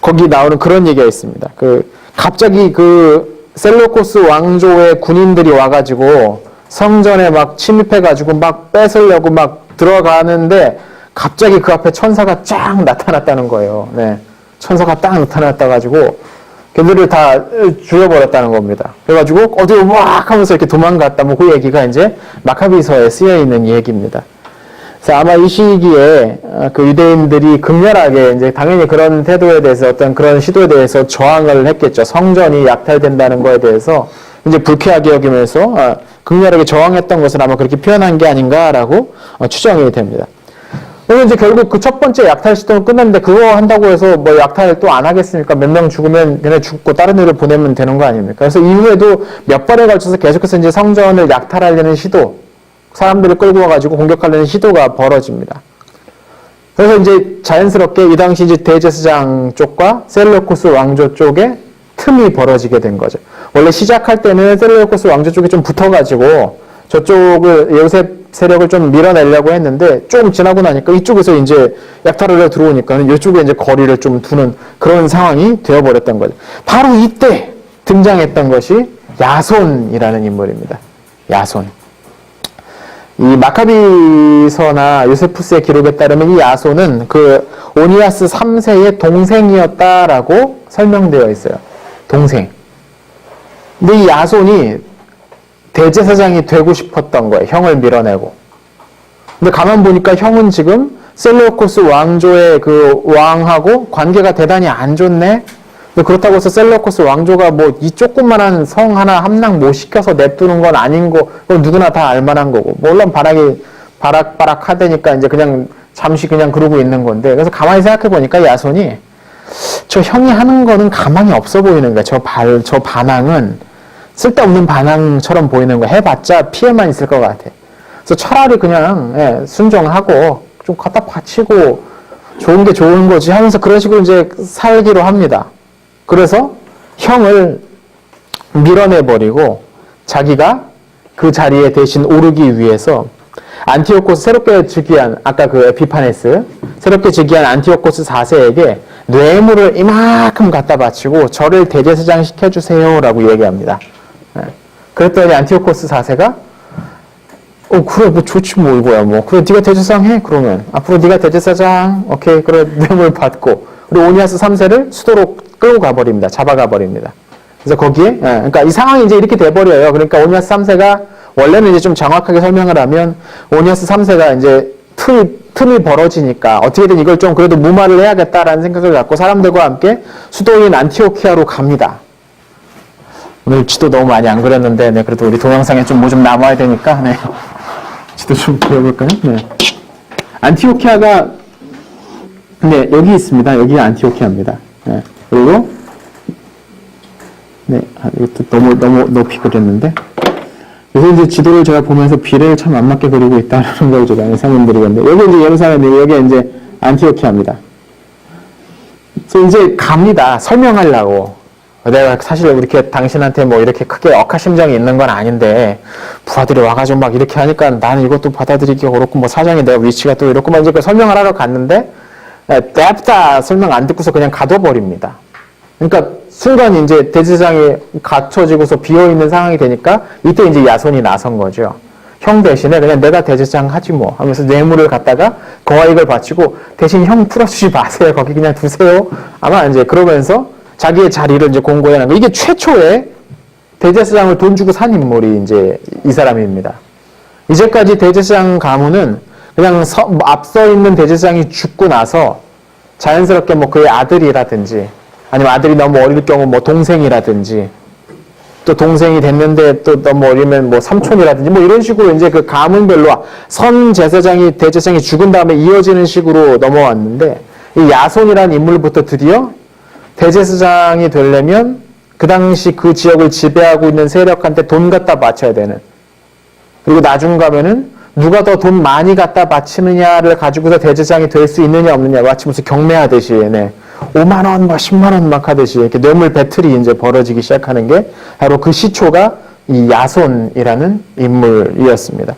거기 나오는 그런 얘기가 있습니다. 그 갑자기 그 셀레우코스 왕조의 군인들이 와가지고 성전에 막 침입해가지고 막 뺏으려고 막 들어가는데 갑자기 그 앞에 천사가 쫙 나타났다는 거예요. 네. 천사가 딱 나타났다가지고 걔들을 다 죽여버렸다는 겁니다. 그래가지고 어디로 막 하면서 이렇게 도망갔다. 뭐 그 얘기가 이제 마카비서에 쓰여 있는 얘기입니다. 그래서 아마 이 시기에 그 유대인들이 극렬하게 이제 당연히 그런 태도에 대해서 어떤 그런 시도에 대해서 저항을 했겠죠. 성전이 약탈된다는 거에 대해서 이제 불쾌하게 여기면서 극렬하게 저항했던 것을 아마 그렇게 표현한 게 아닌가라고 추정이 됩니다. 그리고 이제 결국 그 첫 번째 약탈 시도는 끝났는데 그거 한다고 해서 뭐 약탈 또 안 하겠습니까? 몇 명 죽으면 걔네 죽고 다른 애를 보내면 되는 거 아닙니까? 그래서 이후에도 몇 번에 걸쳐서 계속해서 이제 성전을 약탈하려는 시도, 사람들을 끌고 와가지고 공격하려는 시도가 벌어집니다. 그래서 이제 자연스럽게 이 당시 이제 대제사장 쪽과 셀레우코스 왕조 쪽에 틈이 벌어지게 된 거죠. 원래 시작할 때는 셀레우코스 왕조 쪽이 좀 붙어가지고 저쪽을 요셉 세력을 좀 밀어내려고 했는데 좀 지나고 나니까 이쪽에서 이제 약탈하려 들어오니까 이쪽에 이제 거리를 좀 두는 그런 상황이 되어버렸던 거죠. 바로 이때 등장했던 것이 야손이라는 인물입니다. 야손. 이 마카비서나 요세푸스의 기록에 따르면 이 야손은 그 오니아스 3세의 동생이었다라고 설명되어 있어요. 동생. 근데 이 야손이 대제사장이 되고 싶었던 거예요. 형을 밀어내고. 근데 가만 보니까 형은 지금 셀레우코스 왕조의 그 왕하고 관계가 대단히 안 좋네. 근데 그렇다고 해서 셀레우코스 왕조가 뭐 이 조그만한 성 하나 함락 못 시켜서 냅두는 건 아닌 거, 그건 누구나 다 알만한 거고. 물론 바락바락 하다니까 이제 그냥 잠시 그냥 그러고 있는 건데. 그래서 가만히 생각해 보니까 야손이 저 형이 하는 거는 가망이 없어 보이는 거야. 저 반항은 쓸데없는 반항처럼 보이는 거. 해봤자 피해만 있을 것 같아. 그래서 차라리 그냥 순종하고 좀 갖다 바치고 좋은 게 좋은 거지 하면서 그런 식으로 이제 살기로 합니다. 그래서 형을 밀어내버리고 자기가 그 자리에 대신 오르기 위해서 안티오코스 새롭게 즉위한 아까 그 에피파네스 새롭게 즉위한 안티오코스 4세에게 뇌물을 이만큼 갖다 바치고 저를 대제사장 시켜주세요 라고 얘기합니다. 그랬더니 안티오코스 4세가 그래 뭐 좋지 뭐 이거야 뭐 그래 네가 대제사장 해 그러면 앞으로 네가 대제사장 오케이 그래 뇌물 받고 그리고 오니아스 3세를 수도로 끌고 가버립니다. 잡아가 버립니다. 그래서 거기에 그러니까 이 상황이 이제 이렇게 돼버려요. 그러니까 오니아스 3세가 원래는 이제 좀 정확하게 설명을 하면 오니아스 3세가 이제 틈이 벌어지니까 어떻게든 이걸 좀 그래도 무마를 해야겠다라는 생각을 갖고 사람들과 함께 수도인 안티오키아로 갑니다. 오늘 지도 너무 많이 안 그렸는데 네, 그래도 우리 동영상에 좀 뭐 좀 남아야 되니까 네. 지도 좀 그려볼까요? 네. 안티오키아가 네, 여기 있습니다. 여기가 안티오키아입니다. 네. 그리고 네, 이것도 너무 높이 그렸는데 그래서 이제 지도를 제가 보면서 비례를 참 안 맞게 그리고 있다는 걸 제가 설명드리겠는데 여기 이제 예루살렘이고 여기 이제 안티오키아입니다. 그래서 이제 갑니다. 설명하려고. 내가 사실 이렇게 당신한테 뭐 이렇게 크게 억하심정이 있는 건 아닌데 부하들이 와가지고 막 이렇게 하니까 나는 이것도 받아들이기가 어렵고 뭐 사장이 내가 위치가 또 이렇고 막 이제 설명을 하러 갔는데 냅다 설명 안 듣고서 그냥 가둬버립니다. 그러니까 순간 이제 대제사장이 갖춰지고서 비어있는 상황이 되니까 이때 이제 야손이 나선 거죠. 형 대신에 그냥 내가 대제사장 하지 뭐 하면서 뇌물을 갖다가 거액을 바치고 대신 형 풀어주지 마세요. 거기 그냥 두세요. 아마 이제 그러면서 자기의 자리를 이제 공고히 하는 거. 이게 최초의 대제사장을 돈 주고 산 인물이 이제 이 사람입니다. 이제까지 대제사장 가문은 그냥 앞서 있는 대제사장이 죽고 나서 자연스럽게 뭐 그의 아들이라든지 아니면 아들이 너무 어릴 경우 뭐 동생이라든지 또 동생이 됐는데 또 너무 어리면 뭐 삼촌이라든지 뭐 이런 식으로 이제 그 가문별로 선 제사장이 대제사장이 죽은 다음에 이어지는 식으로 넘어왔는데 이 야손이라는 인물부터 드디어 대제사장이 되려면 그 당시 그 지역을 지배하고 있는 세력한테 돈 갖다 바쳐야 되는 그리고 나중 가면은 누가 더 돈 많이 갖다 바치느냐를 가지고서 대제사장이 될 수 있느냐 없느냐 마치 무슨 경매하듯이 네. 5만 원, 뭐 10만 원 막 하듯이 이렇게 뇌물 배틀이 이제 벌어지기 시작하는 게 바로 그 시초가 이 야손이라는 인물이었습니다.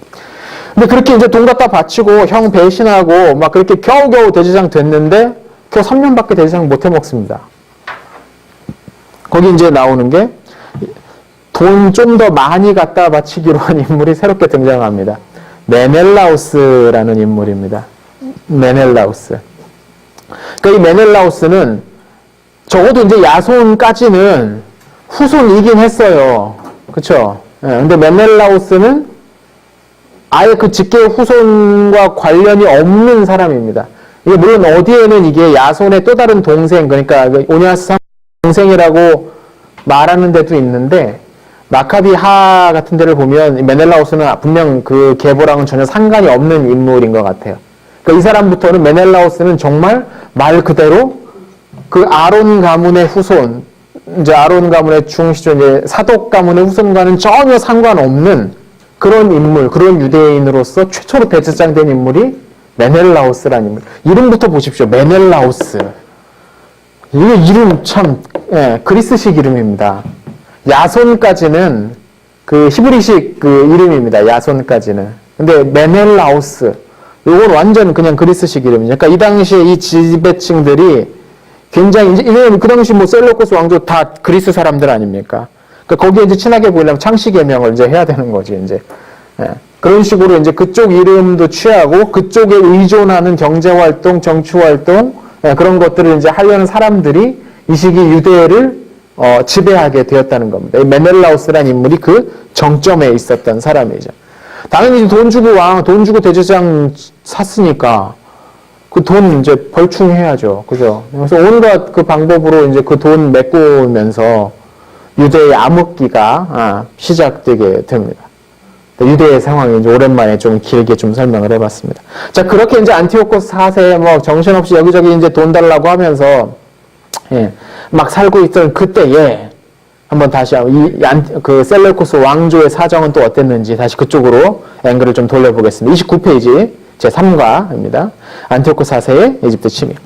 근데 그렇게 이제 돈 갖다 바치고 형 배신하고 막 그렇게 겨우겨우 대제사장 됐는데 겨우 3년밖에 대제사장 못 해먹습니다. 거기 이제 나오는 게 돈 좀 더 많이 갖다 바치기로 한 인물이 새롭게 등장합니다. 메넬라우스라는 인물입니다. 메넬라우스. 그러니까 이 메넬라우스는 적어도 이제 야손까지는 후손이긴 했어요. 그쵸? 예, 근데 메넬라우스는 아예 그 직계의 후손과 관련이 없는 사람입니다. 이게 물론 어디에는 이게 야손의 또 다른 동생, 그러니까 오니아스 동생이라고 말하는 데도 있는데 마카비하 같은 데를 보면 메넬라오스는 분명 그 계보랑은 전혀 상관이 없는 인물인 것 같아요. 그러니까 이 사람부터는 메넬라오스는 정말 말 그대로 그 아론 가문의 후손, 이제 아론 가문의 중시죠, 이제 사독 가문의 후손과는 전혀 상관없는 그런 인물, 그런 유대인으로서 최초로 대제사장된 인물이 메넬라오스라는 인물. 이름부터 보십시오. 메넬라오스. 이거 이름 참, 예, 그리스식 이름입니다. 야손까지는 그 히브리식 그 이름입니다. 야손까지는. 근데 메넬라오스. 이건 완전 그냥 그리스식 이름이죠. 그러니까 이 당시에 이 지배층들이 굉장히, 이제, 그 당시 뭐 셀레우코스 왕조 다 그리스 사람들 아닙니까? 그러니까 거기에 이제 친하게 보이려면 창씨 개명을 이제 해야 되는 거지, 이제. 예. 그런 식으로 이제 그쪽 이름도 취하고 그쪽에 의존하는 경제활동, 정치활동, 예, 그런 것들을 이제 하려는 사람들이 이 시기 유대를 지배하게 되었다는 겁니다. 메넬라우스라는 인물이 그 정점에 있었던 사람이죠. 당연히 돈 주고 대제사장 샀으니까 그 돈 이제 벌충해야죠. 그죠? 그래서 온갖 그 방법으로 이제 그 돈 메꾸면서 유대의 암흑기가 시작되게 됩니다. 유대의 상황이 이제 오랜만에 좀 길게 좀 설명을 해봤습니다. 자, 그렇게 이제 안티오코스 4세 뭐 정신없이 여기저기 이제 돈 달라고 하면서 예, 막 살고 있던 그때에 한번 다시 그 셀레우코스 왕조의 사정은 또 어땠는지 다시 그쪽으로 앵글을 좀 돌려보겠습니다. 29페이지 제 3과입니다. 안티오코스 4세의 이집트 침입.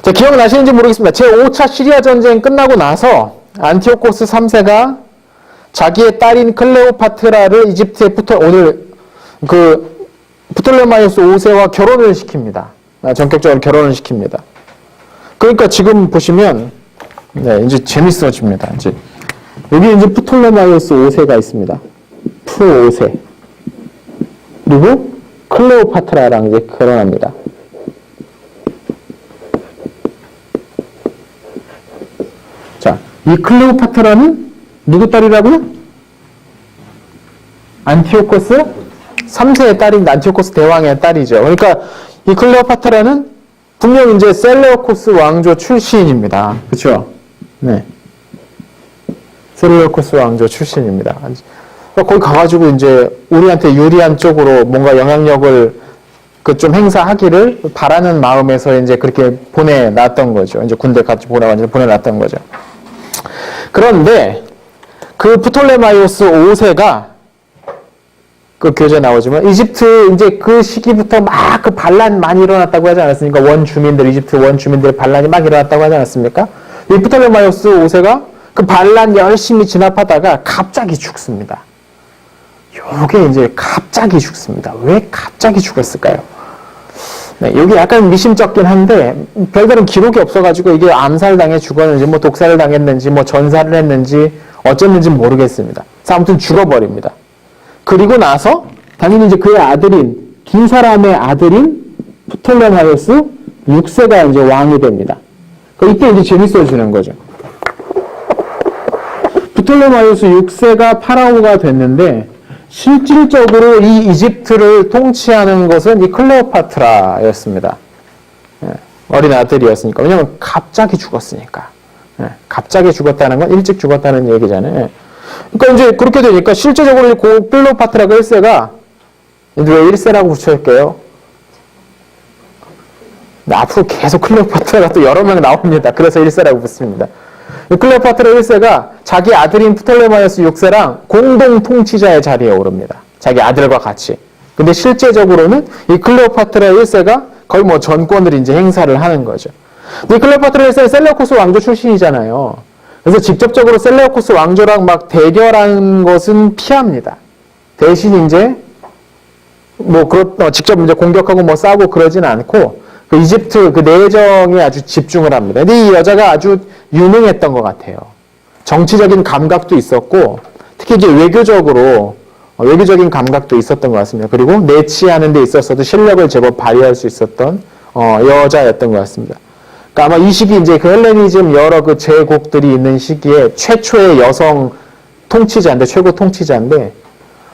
자, 기억나시는지 모르겠습니다. 제 5차 시리아 전쟁 끝나고 나서 안티오코스 3세가 자기의 딸인 클레오파트라를 이집트에 오늘 그 프톨레마이오스 5세와 결혼을 시킵니다. 전격적으로 결혼을 시킵니다. 그러니까 지금 보시면 네, 이제 재밌어집니다. 이제 여기 이제 프톨레마이오스 5세가 있습니다. 푸 5세. 그리고 클레오파트라랑 이제 결혼합니다. 자, 이 클레오파트라는 누구 딸이라고요? 안티오코스 3세의 딸인데 안티오코스 대왕의 딸이죠. 그러니까 이 클레오파트라는 분명 이제 셀레우코스 왕조 출신입니다. 그렇죠? 네. 셀레우코스 왕조 출신입니다. 거기 가가지고 이제 우리한테 유리한 쪽으로 뭔가 영향력을 그 좀 행사하기를 바라는 마음에서 이제 그렇게 보내놨던 거죠. 이제 군대 같이 보내놨던 거죠. 그런데 그 프톨레마이오스 5세가 그 교재 나오지만 이집트 이제 그 시기부터 막 그 반란 많이 일어났다고 하지 않았습니까? 이집트 원주민들의 반란이 막 일어났다고 하지 않았습니까? 이 프톨레마이오스 5세가 그 반란 열심히 진압하다가 갑자기 죽습니다. 요게 이제 갑자기 죽습니다. 왜 갑자기 죽었을까요? 네, 여기 약간 미심쩍긴 한데 별다른 기록이 없어가지고 이게 암살당해 죽었는지 뭐 독살을 당했는지 뭐 전사를 했는지 어쨌는지 모르겠습니다. 아무튼 죽어버립니다. 그리고 나서 당연히 이제 그의 아들인 두 사람의 아들인 프톨레마이오스 6세가 이제 왕이 됩니다. 이때 이제 재밌어지는 거죠. 프톨레마이오스 6세가 파라오가 됐는데 실질적으로 이 이집트를 통치하는 것은 이 클레오파트라였습니다. 예, 어린 아들이었으니까. 왜냐면 갑자기 죽었으니까. 예, 갑자기 죽었다는 건 일찍 죽었다는 얘기잖아요. 예. 그러니까 이제 그렇게 되니까 실제적으로 그 클레오파트라가 1세가 왜 1세라고 붙여볼게요. 앞으로 계속 클레오파트라가 또 여러 명 나옵니다. 그래서 1세라고 붙습니다. 클레오파트라 1세가 자기 아들인 프톨레마이오스 6세랑 공동 통치자의 자리에 오릅니다. 자기 아들과 같이. 근데 실제적으로는 이 클레오파트라 1세가 거의 뭐 전권을 이제 행사를 하는 거죠. 이 클레오파트라 1세는 셀레우코스 왕조 출신이잖아요. 그래서 직접적으로 셀레우코스 왕조랑 막 대결하는 것은 피합니다. 대신 이제 뭐 직접 이제 공격하고 뭐 싸우고 그러진 않고 그 이집트 그 내정에 아주 집중을 합니다. 근데 이 여자가 아주 유능했던 것 같아요. 정치적인 감각도 있었고 특히 이제 외교적인 감각도 있었던 것 같습니다. 그리고 내치하는 데 있어서도 실력을 제법 발휘할 수 있었던 여자였던 것 같습니다. 그러니까 아마 이 시기 이제 그 헬레니즘 여러 그 제국들이 있는 시기에 최초의 여성 최고 통치자인데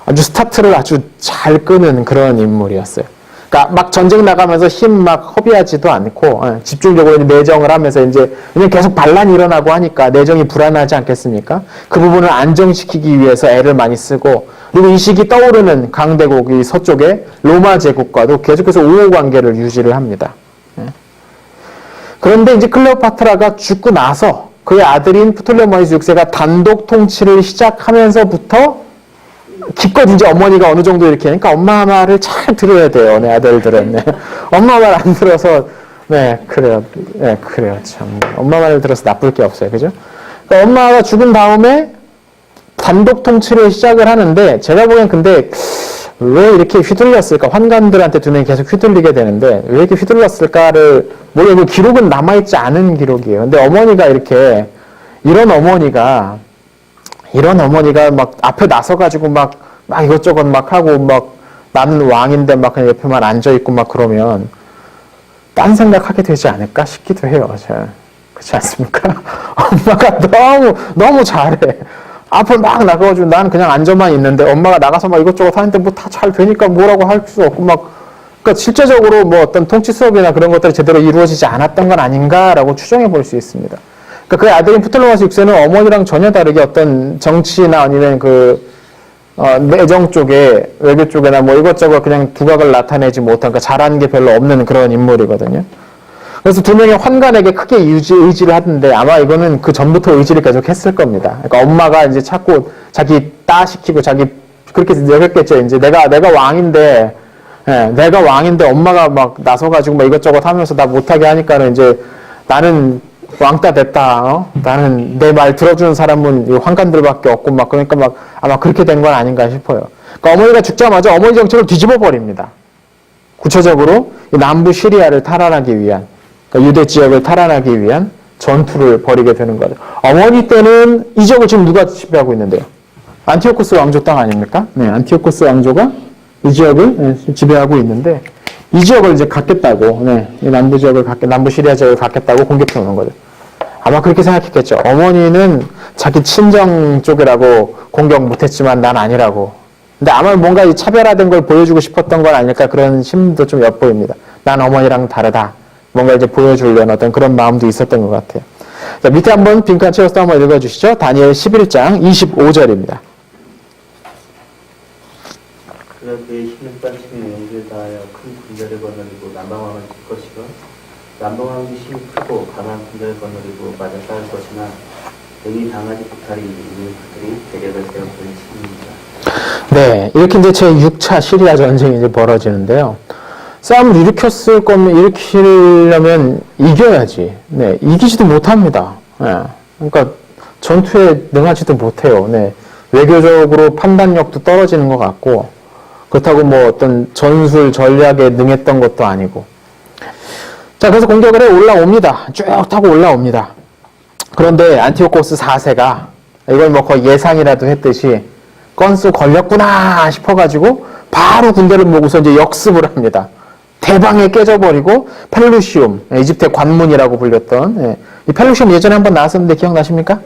아주 스타트를 아주 잘 끄는 그런 인물이었어요. 그러니까 막 전쟁 나가면서 힘 막 허비하지도 않고 집중적으로 내정을 하면서 이제 왜냐면 계속 반란이 일어나고 하니까 내정이 불안하지 않겠습니까? 그 부분을 안정시키기 위해서 애를 많이 쓰고 그리고 이 시기 떠오르는 강대국 이 서쪽의 로마 제국과도 계속해서 우호 관계를 유지를 합니다. 그런데 이제 클레오파트라가 죽고 나서 그의 아들인 프톨레마이오스 6세가 단독 통치를 시작하면서부터 기껏 이제 어머니가 어느 정도 이렇게 하니까 엄마 말을 잘 들어야 돼요. 내 아들들은. 네. 엄마 말 안 들어서 그래요. 그래요. 참. 엄마 말을 들어서 나쁠 게 없어요. 그죠? 그러니까 엄마가 죽은 다음에 단독 통치를 시작을 하는데 제가 보기엔 근데 왜 이렇게 휘둘렸을까? 환관들한테 두 명이 계속 휘둘리게 되는데 왜 이렇게 휘둘렀을까를 모르겠고 기록은 남아있지 않은 기록이에요. 근데 어머니가 이렇게 이런 어머니가 막 앞에 나서가지고 막 이것저것 막 하고 막 나는 왕인데 막 그냥 옆에만 앉아있고 막 그러면 딴 생각하게 되지 않을까 싶기도 해요. 그렇지 않습니까? 엄마가 너무 잘해. 앞에 막 나가가지고 나는 그냥 앉아만 있는데 엄마가 나가서 막 이것저것 하는데 뭐 다 잘 되니까 뭐라고 할 수 없고 막 그러니까 실제적으로 뭐 어떤 통치 수업이나 그런 것들이 제대로 이루어지지 않았던 건 아닌가라고 추정해 볼 수 있습니다. 그러니까 그의 아들인 프톨레마이오스 6세는 어머니랑 전혀 다르게 어떤 정치나 아니면 내정 쪽에 외교 쪽에나 뭐 이것저것 그냥 두각을 나타내지 못한 그러니까 잘하는 게 별로 없는 그런 인물이거든요. 그래서 두 명의 환관에게 크게 의지를 하던데 아마 이거는 그 전부터 의지를 계속 했을 겁니다. 그러니까 엄마가 이제 자꾸 자기 따시키고 자기 그렇게 여겼겠죠. 이제 내가 왕인데 내가 왕인데 엄마가 막 나서가지고 막 이것저것 하면서 나 못하게 하니까는 이제 나는 왕따 됐다. 나는 내 말 들어주는 사람은 이 환관들밖에 없고 막 그러니까 막 아마 그렇게 된 건 아닌가 싶어요. 그러니까 어머니가 죽자마자 어머니 정책을 뒤집어 버립니다. 구체적으로 이 남부 시리아를 탈환하기 위한 그러니까 유대 지역을 탈환하기 위한 전투를 벌이게 되는 거죠. 어머니 때는 이 지역을 지금 누가 지배하고 있는데요? 안티오코스 왕조 땅 아닙니까? 네, 안티오코스 왕조가 이 지역을 지배하고 있는데 이 지역을 이제 갖겠다고, 이 남부 지역을 남부 시리아 지역을 갖겠다고 공격해 오는 거죠. 아마 그렇게 생각했겠죠. 어머니는 자기 친정 쪽이라고 공격 못했지만 난 아니라고. 근데 아마 뭔가 이 차별화된 걸 보여주고 싶었던 건 아닐까 그런 심도 좀 엿보입니다. 난 어머니랑 다르다. 뭔가 이제 보여주려는 어떤 그런 마음도 있었던 것 같아요. 자, 밑에 한번 빈칸 채워서 한번 읽어주시죠. 다니엘 11장 25절입니다. 그가 그의 힘을 빠치며 용기를 다하여 큰 군대를 거느리고 남방왕을 칠 것이고 남방왕이 힘이 크고 강한 군대를 거느리고 맞아 싸울 것이나 등이 강아지 부탈이 있는 그들이 대력을 세웠더니 침입니다. 네, 이렇게 이제 제6차 시리아 전쟁이 이제 벌어지는데요. 싸움을 일으키려면 이겨야지. 네, 이기지도 못합니다. 네, 그러니까 전투에 능하지도 못해요. 네, 외교적으로 판단력도 떨어지는 것 같고, 그렇다고 뭐 어떤 전술 전략에 능했던 것도 아니고. 자, 그래서 공격을 해 올라옵니다. 쭉 타고 올라옵니다. 그런데 안티오코스 4세가 이걸 뭐 거의 예상이라도 했듯이 건수 걸렸구나 싶어가지고 바로 군대를 모으고서 이제 역습을 합니다. 대방에 깨져버리고 펠루시움, 이집트의 관문이라고 불렸던 이 펠루시움 예전에 한번 나왔었는데 기억나십니까?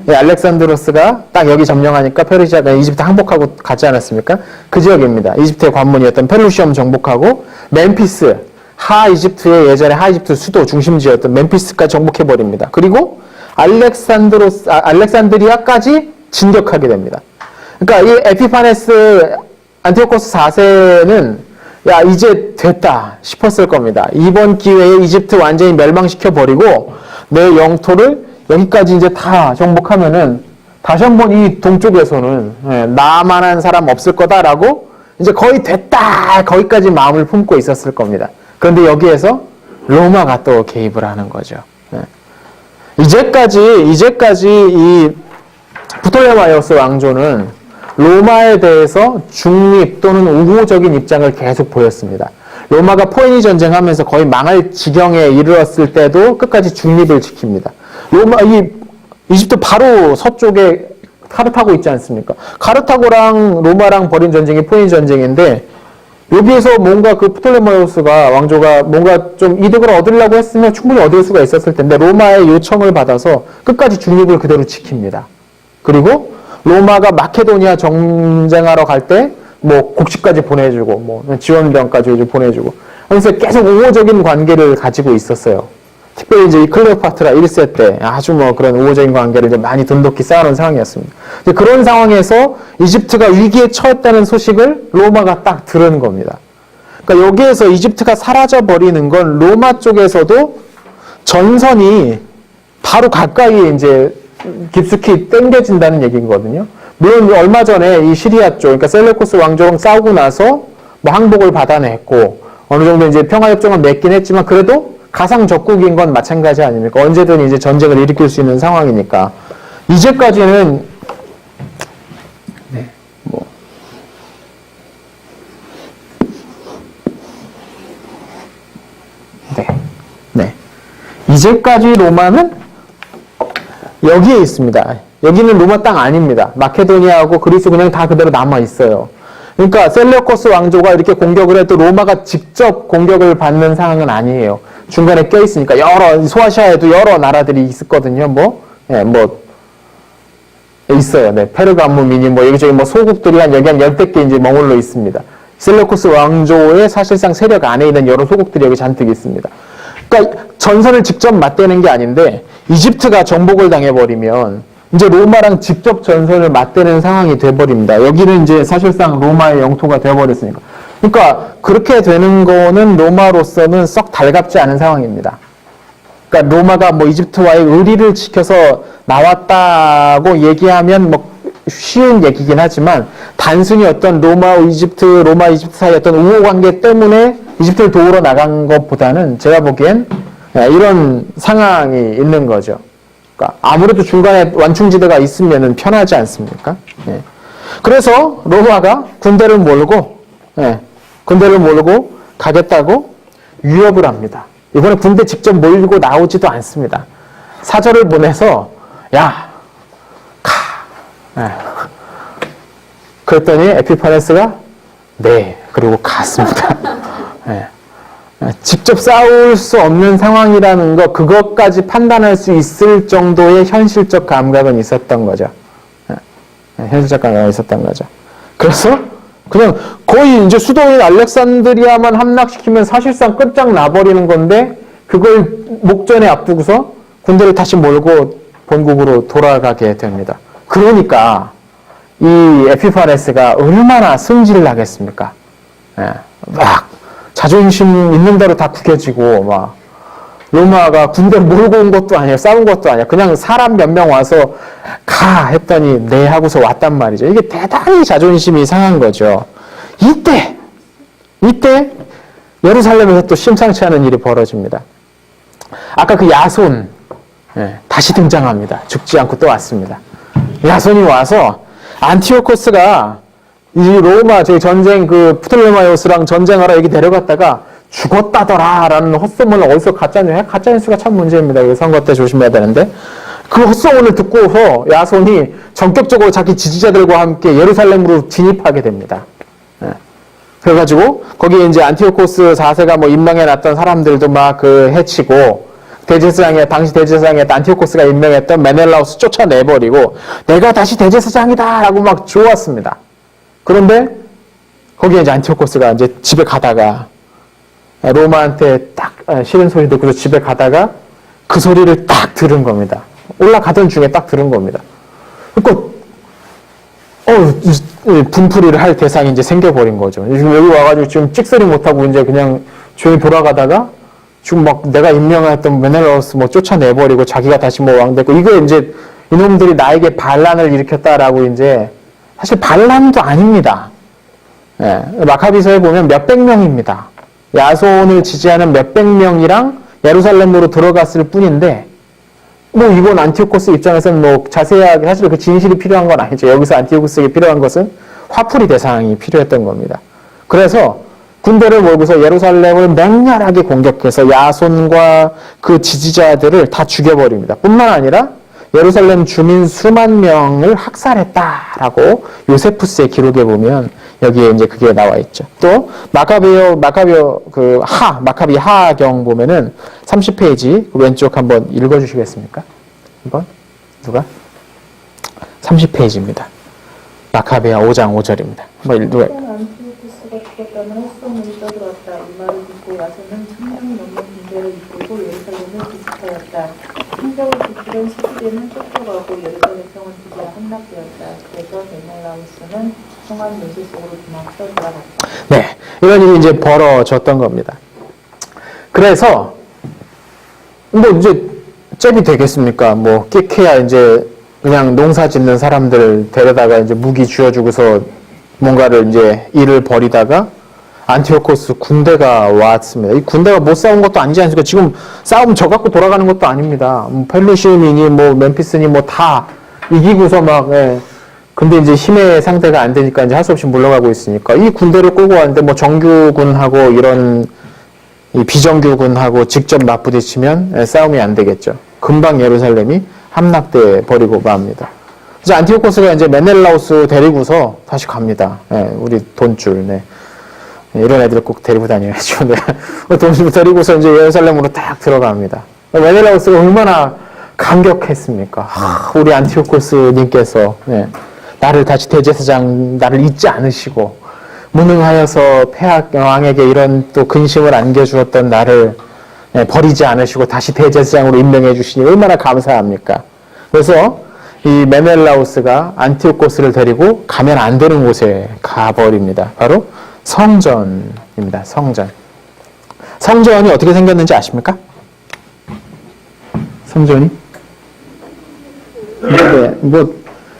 알렉산드로스가 딱 여기 점령하니까 페르시아가 이집트 항복하고 가지 않았습니까? 그 지역입니다. 이집트의 관문이었던 펠루시움 정복하고 멤피스, 하이집트의 예전에 하이집트 수도 중심지였던 멤피스까지 정복해버립니다. 그리고 알렉산드리아까지 진격하게 됩니다. 그러니까 이 에피파네스 안티오코스 4세는 야 이제 됐다 싶었을 겁니다. 이번 기회에 이집트 완전히 멸망시켜버리고 내 영토를 여기까지 이제 다 정복하면은 다시 한번 이 동쪽에서는 나만한 사람 없을 거다라고 이제 거의 됐다 거기까지 마음을 품고 있었을 겁니다. 그런데 여기에서 로마가 또 개입을 하는 거죠. 이제까지 이 프톨레마이오스 왕조는 로마에 대해서 중립 또는 우호적인 입장을 계속 보였습니다. 로마가 포에니 전쟁하면서 거의 망할 지경에 이르렀을 때도 끝까지 중립을 지킵니다. 이집트 바로 서쪽에 카르타고 있지 않습니까? 카르타고랑 로마랑 벌인 전쟁이 포에니 전쟁인데 여기에서 뭔가 그 프톨레마이오스가 왕조가 뭔가 좀 이득을 얻으려고 했으면 충분히 얻을 수가 있었을 텐데 로마의 요청을 받아서 끝까지 중립을 그대로 지킵니다. 그리고 로마가 마케도니아 정쟁하러 갈 때 뭐 곡식까지 보내주고 뭐 지원병까지 보내주고 하면서 계속 우호적인 관계를 가지고 있었어요. 특별히 이제 이 클레오파트라 1세 때 아주 뭐 그런 우호적인 관계를 이제 많이 돈독히 쌓아놓은 상황이었습니다. 그런 상황에서 이집트가 위기에 처했다는 소식을 로마가 딱 들은 겁니다. 그러니까 여기에서 이집트가 사라져버리는 건 로마 쪽에서도 전선이 바로 가까이 이제 깊숙이 땡겨진다는 얘기거든요. 물론 얼마 전에 이 시리아 쪽, 그러니까 셀레우코스 왕조랑 싸우고 나서 뭐 항복을 받아냈고 어느 정도 이제 평화협정을 맺긴 했지만 그래도 가상 적국인 건 마찬가지 아닙니까? 언제든 이제 전쟁을 일으킬 수 있는 상황이니까. 이제까지는 이제까지 로마는 여기에 있습니다. 여기는 로마 땅 아닙니다. 마케도니아하고 그리스 그냥 다 그대로 남아 있어요. 그러니까 셀레우코스 왕조가 이렇게 공격을 해도 로마가 직접 공격을 받는 상황은 아니에요. 중간에 껴 있으니까 소아시아에도 여러 나라들이 있었거든요. 있어요. 네, 페르가모민이 여기저기 소국들이 여기 한 10개 이제 머물러 있습니다. 셀레우코스 왕조의 사실상 세력 안에 있는 여러 소국들이 여기 잔뜩 있습니다. 그러니까 전선을 직접 맞대는 게 아닌데 이집트가 정복을 당해버리면 이제 로마랑 직접 전선을 맞대는 상황이 돼버립니다. 여기는 이제 사실상 로마의 영토가 되어버렸으니까. 그러니까 그렇게 되는 거는 로마로서는 썩 달갑지 않은 상황입니다. 그러니까 로마가 이집트와의 의리를 지켜서 나왔다고 얘기하면 쉬운 얘기긴 하지만 단순히 어떤 로마 이집트 사이의 어떤 우호 관계 때문에 이집트를 도우러 나간 것보다는 제가 보기엔 이런 상황이 있는 거죠. 그러니까 아무래도 중간에 완충지대가 있으면 편하지 않습니까? 예. 그래서 로마가 군대를 몰고 가겠다고 위협을 합니다. 이번에 군대 직접 몰고 나오지도 않습니다. 사절을 보내서 야, 가. 그랬더니 에피파네스가 네, 그리고 갔습니다. 직접 싸울 수 없는 상황이라는 거, 그것까지 판단할 수 있을 정도의 현실적 감각은 있었던 거죠. 현실적 감각이 있었던 거죠. 그래서 그냥 거의 이제 수도인 알렉산드리아만 함락시키면 사실상 끝장나버리는 건데 그걸 목전에 앞두고서 군대를 다시 몰고 본국으로 돌아가게 됩니다. 그러니까 이 에피파네스가 얼마나 승질을 하겠습니까? 막 자존심 있는 대로 다 구겨지고 로마가 군대 몰고 온 것도 아니에요. 싸운 것도 아니에요. 그냥 사람 몇 명 와서 가 했더니 네 하고서 왔단 말이죠. 이게 대단히 자존심이 상한 거죠. 이때 예루살렘에서 또 심상치 않은 일이 벌어집니다. 아까 그 야손 다시 등장합니다. 죽지 않고 또 왔습니다. 야손이 와서 안티오코스가 이 로마 전쟁 프톨레마이오스랑 전쟁하러 여기 내려갔다가 죽었다더라라는 헛소문을 어디서 가짜뉴스가 참 문제입니다. 선거 때 조심해야 되는데 그 헛소문을 듣고서 야손이 전격적으로 자기 지지자들과 함께 예루살렘으로 진입하게 됩니다. 그래가지고 거기에 이제 안티오코스 4세가 임명해놨던 사람들도 해치고 당시 대제사장이었던 안티오코스가 임명했던 메넬라우스 쫓아내버리고 내가 다시 대제사장이다라고 좋았습니다. 그런데 거기에 이제 안티오코스가 이제 집에 가다가 로마한테 딱 싫은 소리 듣고 집에 가다가 그 소리를 딱 들은 겁니다. 올라가던 중에 딱 들은 겁니다. 그러니까 분풀이를 할 대상이 이제 생겨버린 거죠. 지금 여기 와가지고 지금 찍소리 못하고 이제 그냥 조용히 돌아가다가 지금 내가 임명했던 메넬라우스 쫓아내버리고 자기가 다시 왕 됐고 이거 이제 이놈들이 나에게 반란을 일으켰다라고 이제 사실 반란도 아닙니다. 마카비서에 보면 몇백 명입니다. 야손을 지지하는 몇백 명이랑 예루살렘으로 들어갔을 뿐인데 이번 안티오코스 입장에서는 자세하게 사실 그 진실이 필요한 건 아니죠. 여기서 안티오코스에게 필요한 것은 화풀이 대상이 필요했던 겁니다. 그래서 군대를 몰고서 예루살렘을 맹렬하게 공격해서 야손과 그 지지자들을 다 죽여버립니다. 뿐만 아니라 예루살렘 주민 수만 명을 학살했다라고 요세푸스의 기록에 보면 여기에 이제 그게 나와 있죠. 또 마카비 하경 보면은 30페이지 왼쪽 한번 읽어주시겠습니까? 한번 누가? 30페이지입니다. 마카베아 5장 5절입니다. 뭐 누가 안티오코스가 죽었다는 헛소문이 떠들었다. 이 말을 듣고 와서는 1000명이 넘는 군대를 이끌고 예루살렘을 기습하였다. 성벽을 지키던 시기대는 쫓겨가고 예루살렘 성은 드디어 함락되었다. 그래서 메멜라우스는 성한 요새 속으로 도망쳐 돌아갔다. 네, 이런 일이 이제 벌어졌던 겁니다. 그래서 뭐 이제 잽이 되겠습니까? 뭐 끼케야 이제 그냥 농사 짓는 사람들 데려다가 이제 무기 쥐어주고서 뭔가를 이제 일을 벌이다가 안티오코스 군대가 왔습니다. 이 군대가 못 싸운 것도 아니지 않습니까? 지금 싸움 져갖고 돌아가는 것도 아닙니다. 펠루시움이니 뭐 멤피스니 뭐 다 이기고서 막 예. 근데 이제 힘의 상태가 안 되니까 이제 할 수 없이 물러가고 있으니까 이 군대를 끌고 왔는데 뭐 정규군하고 이런 이 비정규군하고 직접 맞부딪히면 예, 싸움이 안 되겠죠. 금방 예루살렘이 함락돼 버리고 맙니다. 이제 안티오코스가 이제 메넬라우스 데리고서 다시 갑니다. 예, 우리 돈줄. 네. 이런 애들 꼭 데리고 다녀야죠. 네. 돈줄 데리고서 이제 예루살렘으로 딱 들어갑니다. 메넬라우스가 얼마나 감격했습니까? 우리 안티오코스님께서 네. 나를 다시 대제사장 나를 잊지 않으시고 무능하여서 폐악 왕에게 이런 또 근심을 안겨주었던 나를 버리지 않으시고 다시 대제사장으로 임명해 주시니 얼마나 감사합니까? 그래서 이 메넬라우스가 안티오코스를 데리고 가면 안 되는 곳에 가버립니다. 바로 성전입니다. 성전. 성전이 어떻게 생겼는지 아십니까? 성전이? 네, 뭐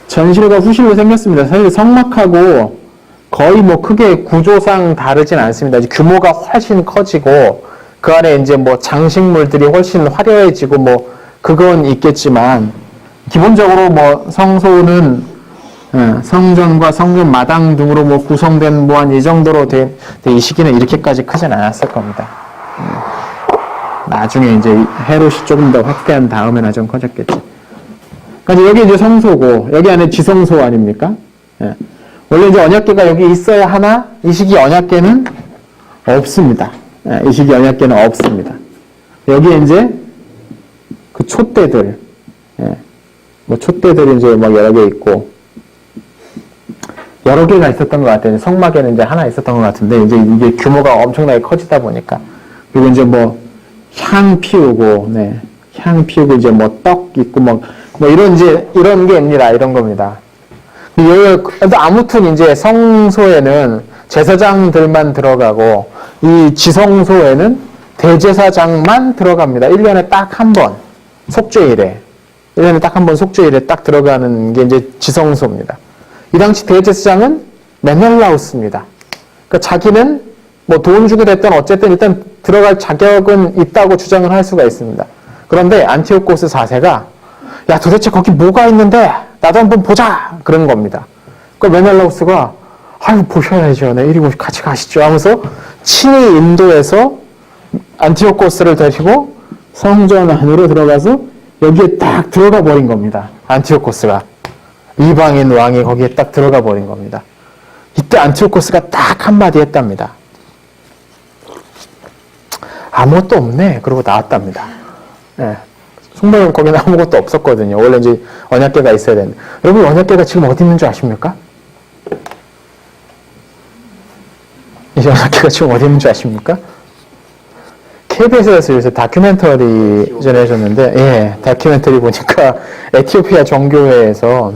전실과 후실로 생겼습니다. 사실 성막하고 거의 뭐 크게 구조상 다르진 않습니다. 규모가 훨씬 커지고 그 안에 이제 뭐 장식물들이 훨씬 화려해지고 뭐 그건 있겠지만 기본적으로 뭐 성소는 성전과 성전 마당 등으로 뭐 구성된 뭐 한 이 정도로 된 이 시기는 이렇게까지 크진 않았을 겁니다. 나중에 이제 헤롯이 조금 더 확대한 다음에나 좀 커졌겠지. 그러니까 여기 이제 성소고 여기 안에 지성소 아닙니까? 예. 원래 이제 언약궤가 여기 있어야 하나 이 시기 언약궤는 없습니다. 예, 이 시기 언약궤는 없습니다. 여기에 이제 그 촛대들, 예. 뭐 촛대들이 이제 막 여러 개 있고 여러 개가 있었던 것 같아요. 성막에는 이제 하나 있었던 것 같은데 이제 이게 규모가 엄청나게 커지다 보니까 그리고 이제 뭐 향 피우고, 네, 향 피우고 이제 뭐 떡 있고 뭐 이런 이제 이런 게 아니라 이런 겁니다. 아무튼 이제 성소에는 제사장들만 들어가고 이 지성소에는 대제사장만 들어갑니다. 1년에 딱 한 번 속죄일에 1년에 딱 한 번 속죄일에 딱 들어가는 게 이제 지성소입니다. 이 당시 대제사장은 메넬라우스입니다. 그러니까 자기는 뭐 돈 주게 됐든 어쨌든 일단 들어갈 자격은 있다고 주장을 할 수가 있습니다. 그런데 안티오코스 4세가 야 도대체 거기 뭐가 있는데 나도 한번 보자 그런 겁니다. 그 메넬라우스가 아유 보셔야죠. 네, 이리 같이 가시죠 하면서 친히 인도해서 안티오코스를 데리고 성전 안으로 들어가서 여기에 딱 들어가 버린 겁니다. 안티오코스가 이방인 왕이 거기에 딱 들어가 버린 겁니다. 이때 안티오코스가 딱 한마디 했답니다. 아무것도 없네. 그러고 나왔답니다. 네. 성경은 거기는 아무것도 없었거든요. 원래 이제 언약궤가 있어야 되는데. 여러분 언약궤가 지금 어디 있는 줄 아십니까? 이 언약궤가 지금 어디 있는 줄 아십니까? KBS에서 요새 다큐멘터리 전해줬는데, 예, 다큐멘터리 보니까 에티오피아 정교회에서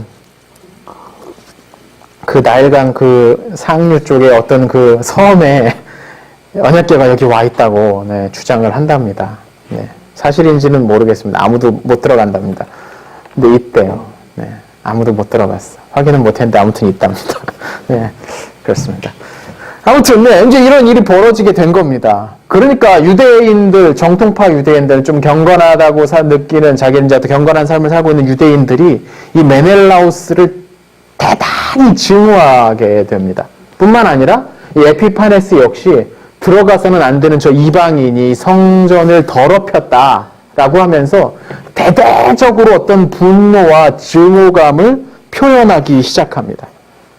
그 나일강 그 상류 쪽에 어떤 그 섬에 언약궤가 여기 와 있다고 네, 주장을 한답니다. 네, 사실인지는 모르겠습니다. 아무도 못 들어간답니다. 근데 있대요. 네, 아무도 못 들어갔어. 확인은 못했는데 아무튼 있답니다. 네, 그렇습니다. 아무튼 네, 이제 이런 일이 벌어지게 된 겁니다. 그러니까 유대인들, 정통파 유대인들, 좀 경건하다고 느끼는 자기는 이제 경건한 삶을 살고 있는 유대인들이 이 메넬라우스를 대단히 증오하게 됩니다. 뿐만 아니라 이 에피파네스 역시 들어가서는 안 되는 저 이방인이 성전을 더럽혔다라고 하면서 대대적으로 어떤 분노와 증오감을 표현하기 시작합니다.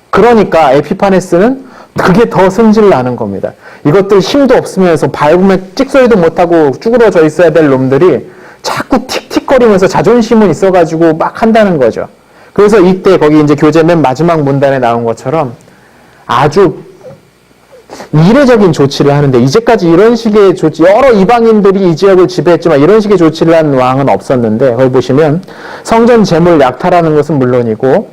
그러니까 에피파네스는 그게 더 승질 나는 겁니다. 이것들 힘도 없으면서 밟으면 찍소리도 못하고 쭈그러져 있어야 될 놈들이 자꾸 틱틱거리면서 자존심은 있어가지고 막 한다는 거죠. 그래서 이때 거기 이제 교재 맨 마지막 문단에 나온 것처럼 아주 이례적인 조치를 하는데, 이제까지 이런 식의 조치, 여러 이방인들이 이 지역을 지배했지만 이런 식의 조치를 한 왕은 없었는데, 거기 보시면 성전 제물 약탈하는 것은 물론이고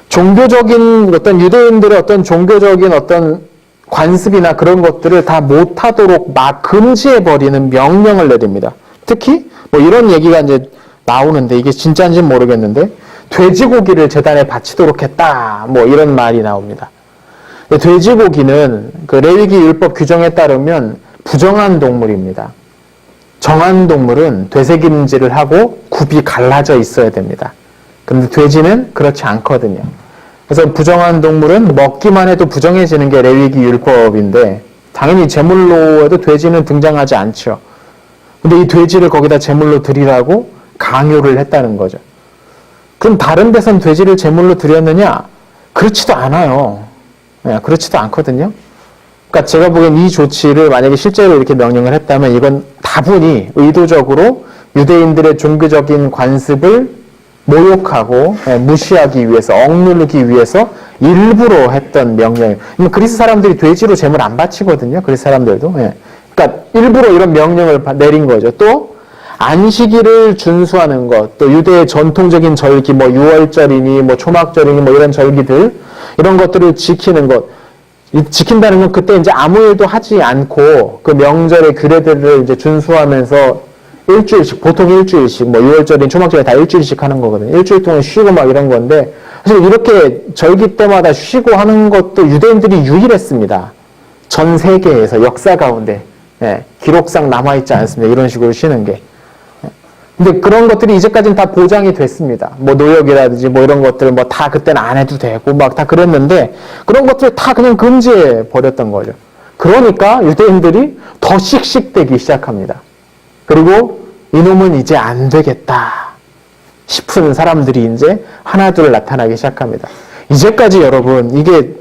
종교적인 어떤 유대인들의 어떤 종교적인 어떤 관습이나 그런 것들을 다 못하도록 막 금지해버리는 명령을 내립니다. 특히 뭐 이런 얘기가 이제 나오는데, 이게 진짜인지는 모르겠는데 돼지고기를 제단에 바치도록 했다, 뭐 이런 말이 나옵니다. 돼지고기는 그 레위기 율법 규정에 따르면 부정한 동물입니다. 정한 동물은 되새김질을 하고 굽이 갈라져 있어야 됩니다. 근데 돼지는 그렇지 않거든요. 그래서 부정한 동물은 먹기만 해도 부정해지는 게 레위기 율법인데, 당연히 제물로에도 돼지는 등장하지 않죠. 근데 이 돼지를 거기다 제물로 드리라고 강요를 했다는 거죠. 그럼 다른 데선 돼지를 제물로 드렸느냐? 그렇지도 않아요. 네, 그렇지도 않거든요. 그러니까 제가 보기엔 이 조치를 만약에 실제로 이렇게 명령을 했다면 이건 다분히 의도적으로 유대인들의 종교적인 관습을 모욕하고 무시하기 위해서, 억누르기 위해서 일부러 했던 명령이에요. 그리스 사람들이 돼지로 제물 안 바치거든요. 그리스 사람들도. 그러니까 일부러 이런 명령을 내린 거죠. 또 안식일을 준수하는 것, 또 유대의 전통적인 절기, 뭐 유월절이니 뭐 초막절이니 뭐 이런 절기들, 이런 것들을 지키는 것, 지킨다는 건 그때 이제 아무 일도 하지 않고 그 명절의 규례들을 이제 준수하면서 일주일씩, 보통 일주일씩, 뭐 유월절인 초막절이 다 일주일씩 하는 거거든요. 일주일 동안 쉬고 막 이런 건데, 사실 이렇게 절기 때마다 쉬고 하는 것도 유대인들이 유일했습니다. 전 세계에서 역사 가운데 기록상 남아있지 않습니다. 이런 식으로 쉬는 게. 근데 그런 것들이 이제까지는 다 보장이 됐습니다. 뭐 노역이라든지 뭐 이런 것들 뭐 다 그때는 안 해도 되고 막 다 그랬는데, 그런 것들을 다 그냥 금지해 버렸던 거죠. 그러니까 유대인들이 더 씩씩대기 시작합니다. 그리고 이놈은 이제 안 되겠다 싶은 사람들이 이제 하나둘 나타나기 시작합니다. 이제까지 여러분, 이게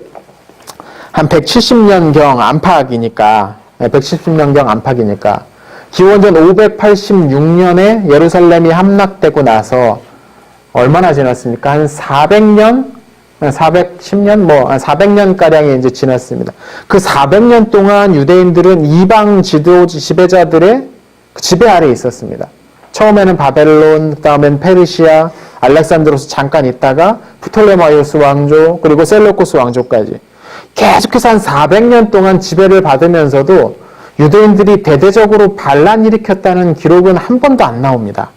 한 170년경 안팎이니까, 170년경 안팎이니까, 기원전 586년에 예루살렘이 함락되고 나서 얼마나 지났습니까? 한 400년? 410년? 뭐, 한 400년가량이 이제 지났습니다. 그 400년 동안 유대인들은 이방 지배자들의 지배 아래에 있었습니다. 처음에는 바벨론, 그 다음엔 페르시아, 알렉산드로스 잠깐 있다가 프톨레마이오스 왕조, 그리고 셀로코스 왕조까지 계속해서 한 400년 동안 지배를 받으면서도 유대인들이 대대적으로 반란 일으켰다는 기록은 한 번도 안 나옵니다.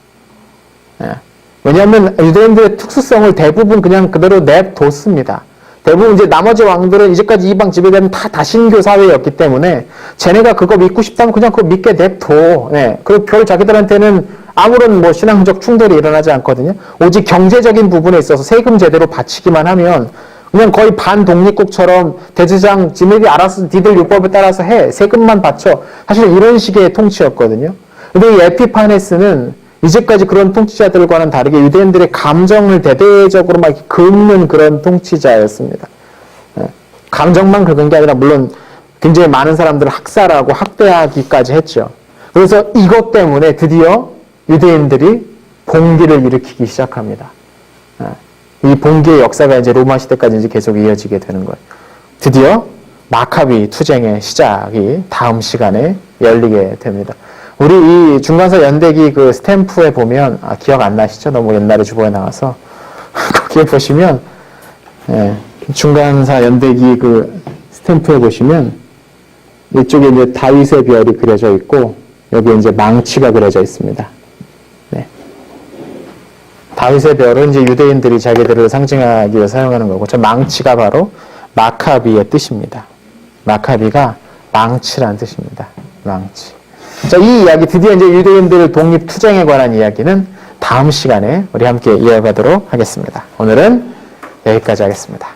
왜냐하면 유대인들의 특수성을 대부분 그냥 그대로 냅뒀습니다. 대부분 이제 나머지 왕들은 이제까지 이방 지배자는 다 다신교 사회였기 때문에 쟤네가 그거 믿고 싶다면 그냥 그거 믿게 냅둬. 그리고 별 자기들한테는 아무런 뭐 신앙적 충돌이 일어나지 않거든요. 오직 경제적인 부분에 있어서 세금 제대로 바치기만 하면 그냥 거의 반독립국처럼 대제사장 지네들이 알아서 니들 율법에 따라서 해. 세금만 바쳐. 사실 이런 식의 통치였거든요. 근데 이 에피파네스는 이제까지 그런 통치자들과는 다르게 유대인들의 감정을 대대적으로 막 긁는 그런 통치자였습니다. 감정만 긁은 게 아니라 물론 굉장히 많은 사람들을 학살하고 학대하기까지 했죠. 그래서 이것 때문에 드디어 유대인들이 봉기를 일으키기 시작합니다. 이 봉기의 역사가 이제 로마 시대까지 이제 계속 이어지게 되는 거예요. 드디어 마카비 투쟁의 시작이 다음 시간에 열리게 됩니다. 우리 이 중간사 연대기 그 스탬프에 보면, 기억 안 나시죠? 너무 옛날에 주보에 나와서. 거기에 보시면, 중간사 연대기 그 스탬프에 보시면, 이쪽에 이제 다윗의 별이 그려져 있고, 여기에 이제 망치가 그려져 있습니다. 다윗의 별은 이제 유대인들이 자기들을 상징하기 위해 사용하는 거고, 저 망치가 바로 마카비의 뜻입니다. 마카비가 망치라는 뜻입니다. 망치. 자, 이 이야기, 드디어 이제 유대인들 독립 투쟁에 관한 이야기는 다음 시간에 우리 함께 이어가도록 하겠습니다. 오늘은 여기까지 하겠습니다.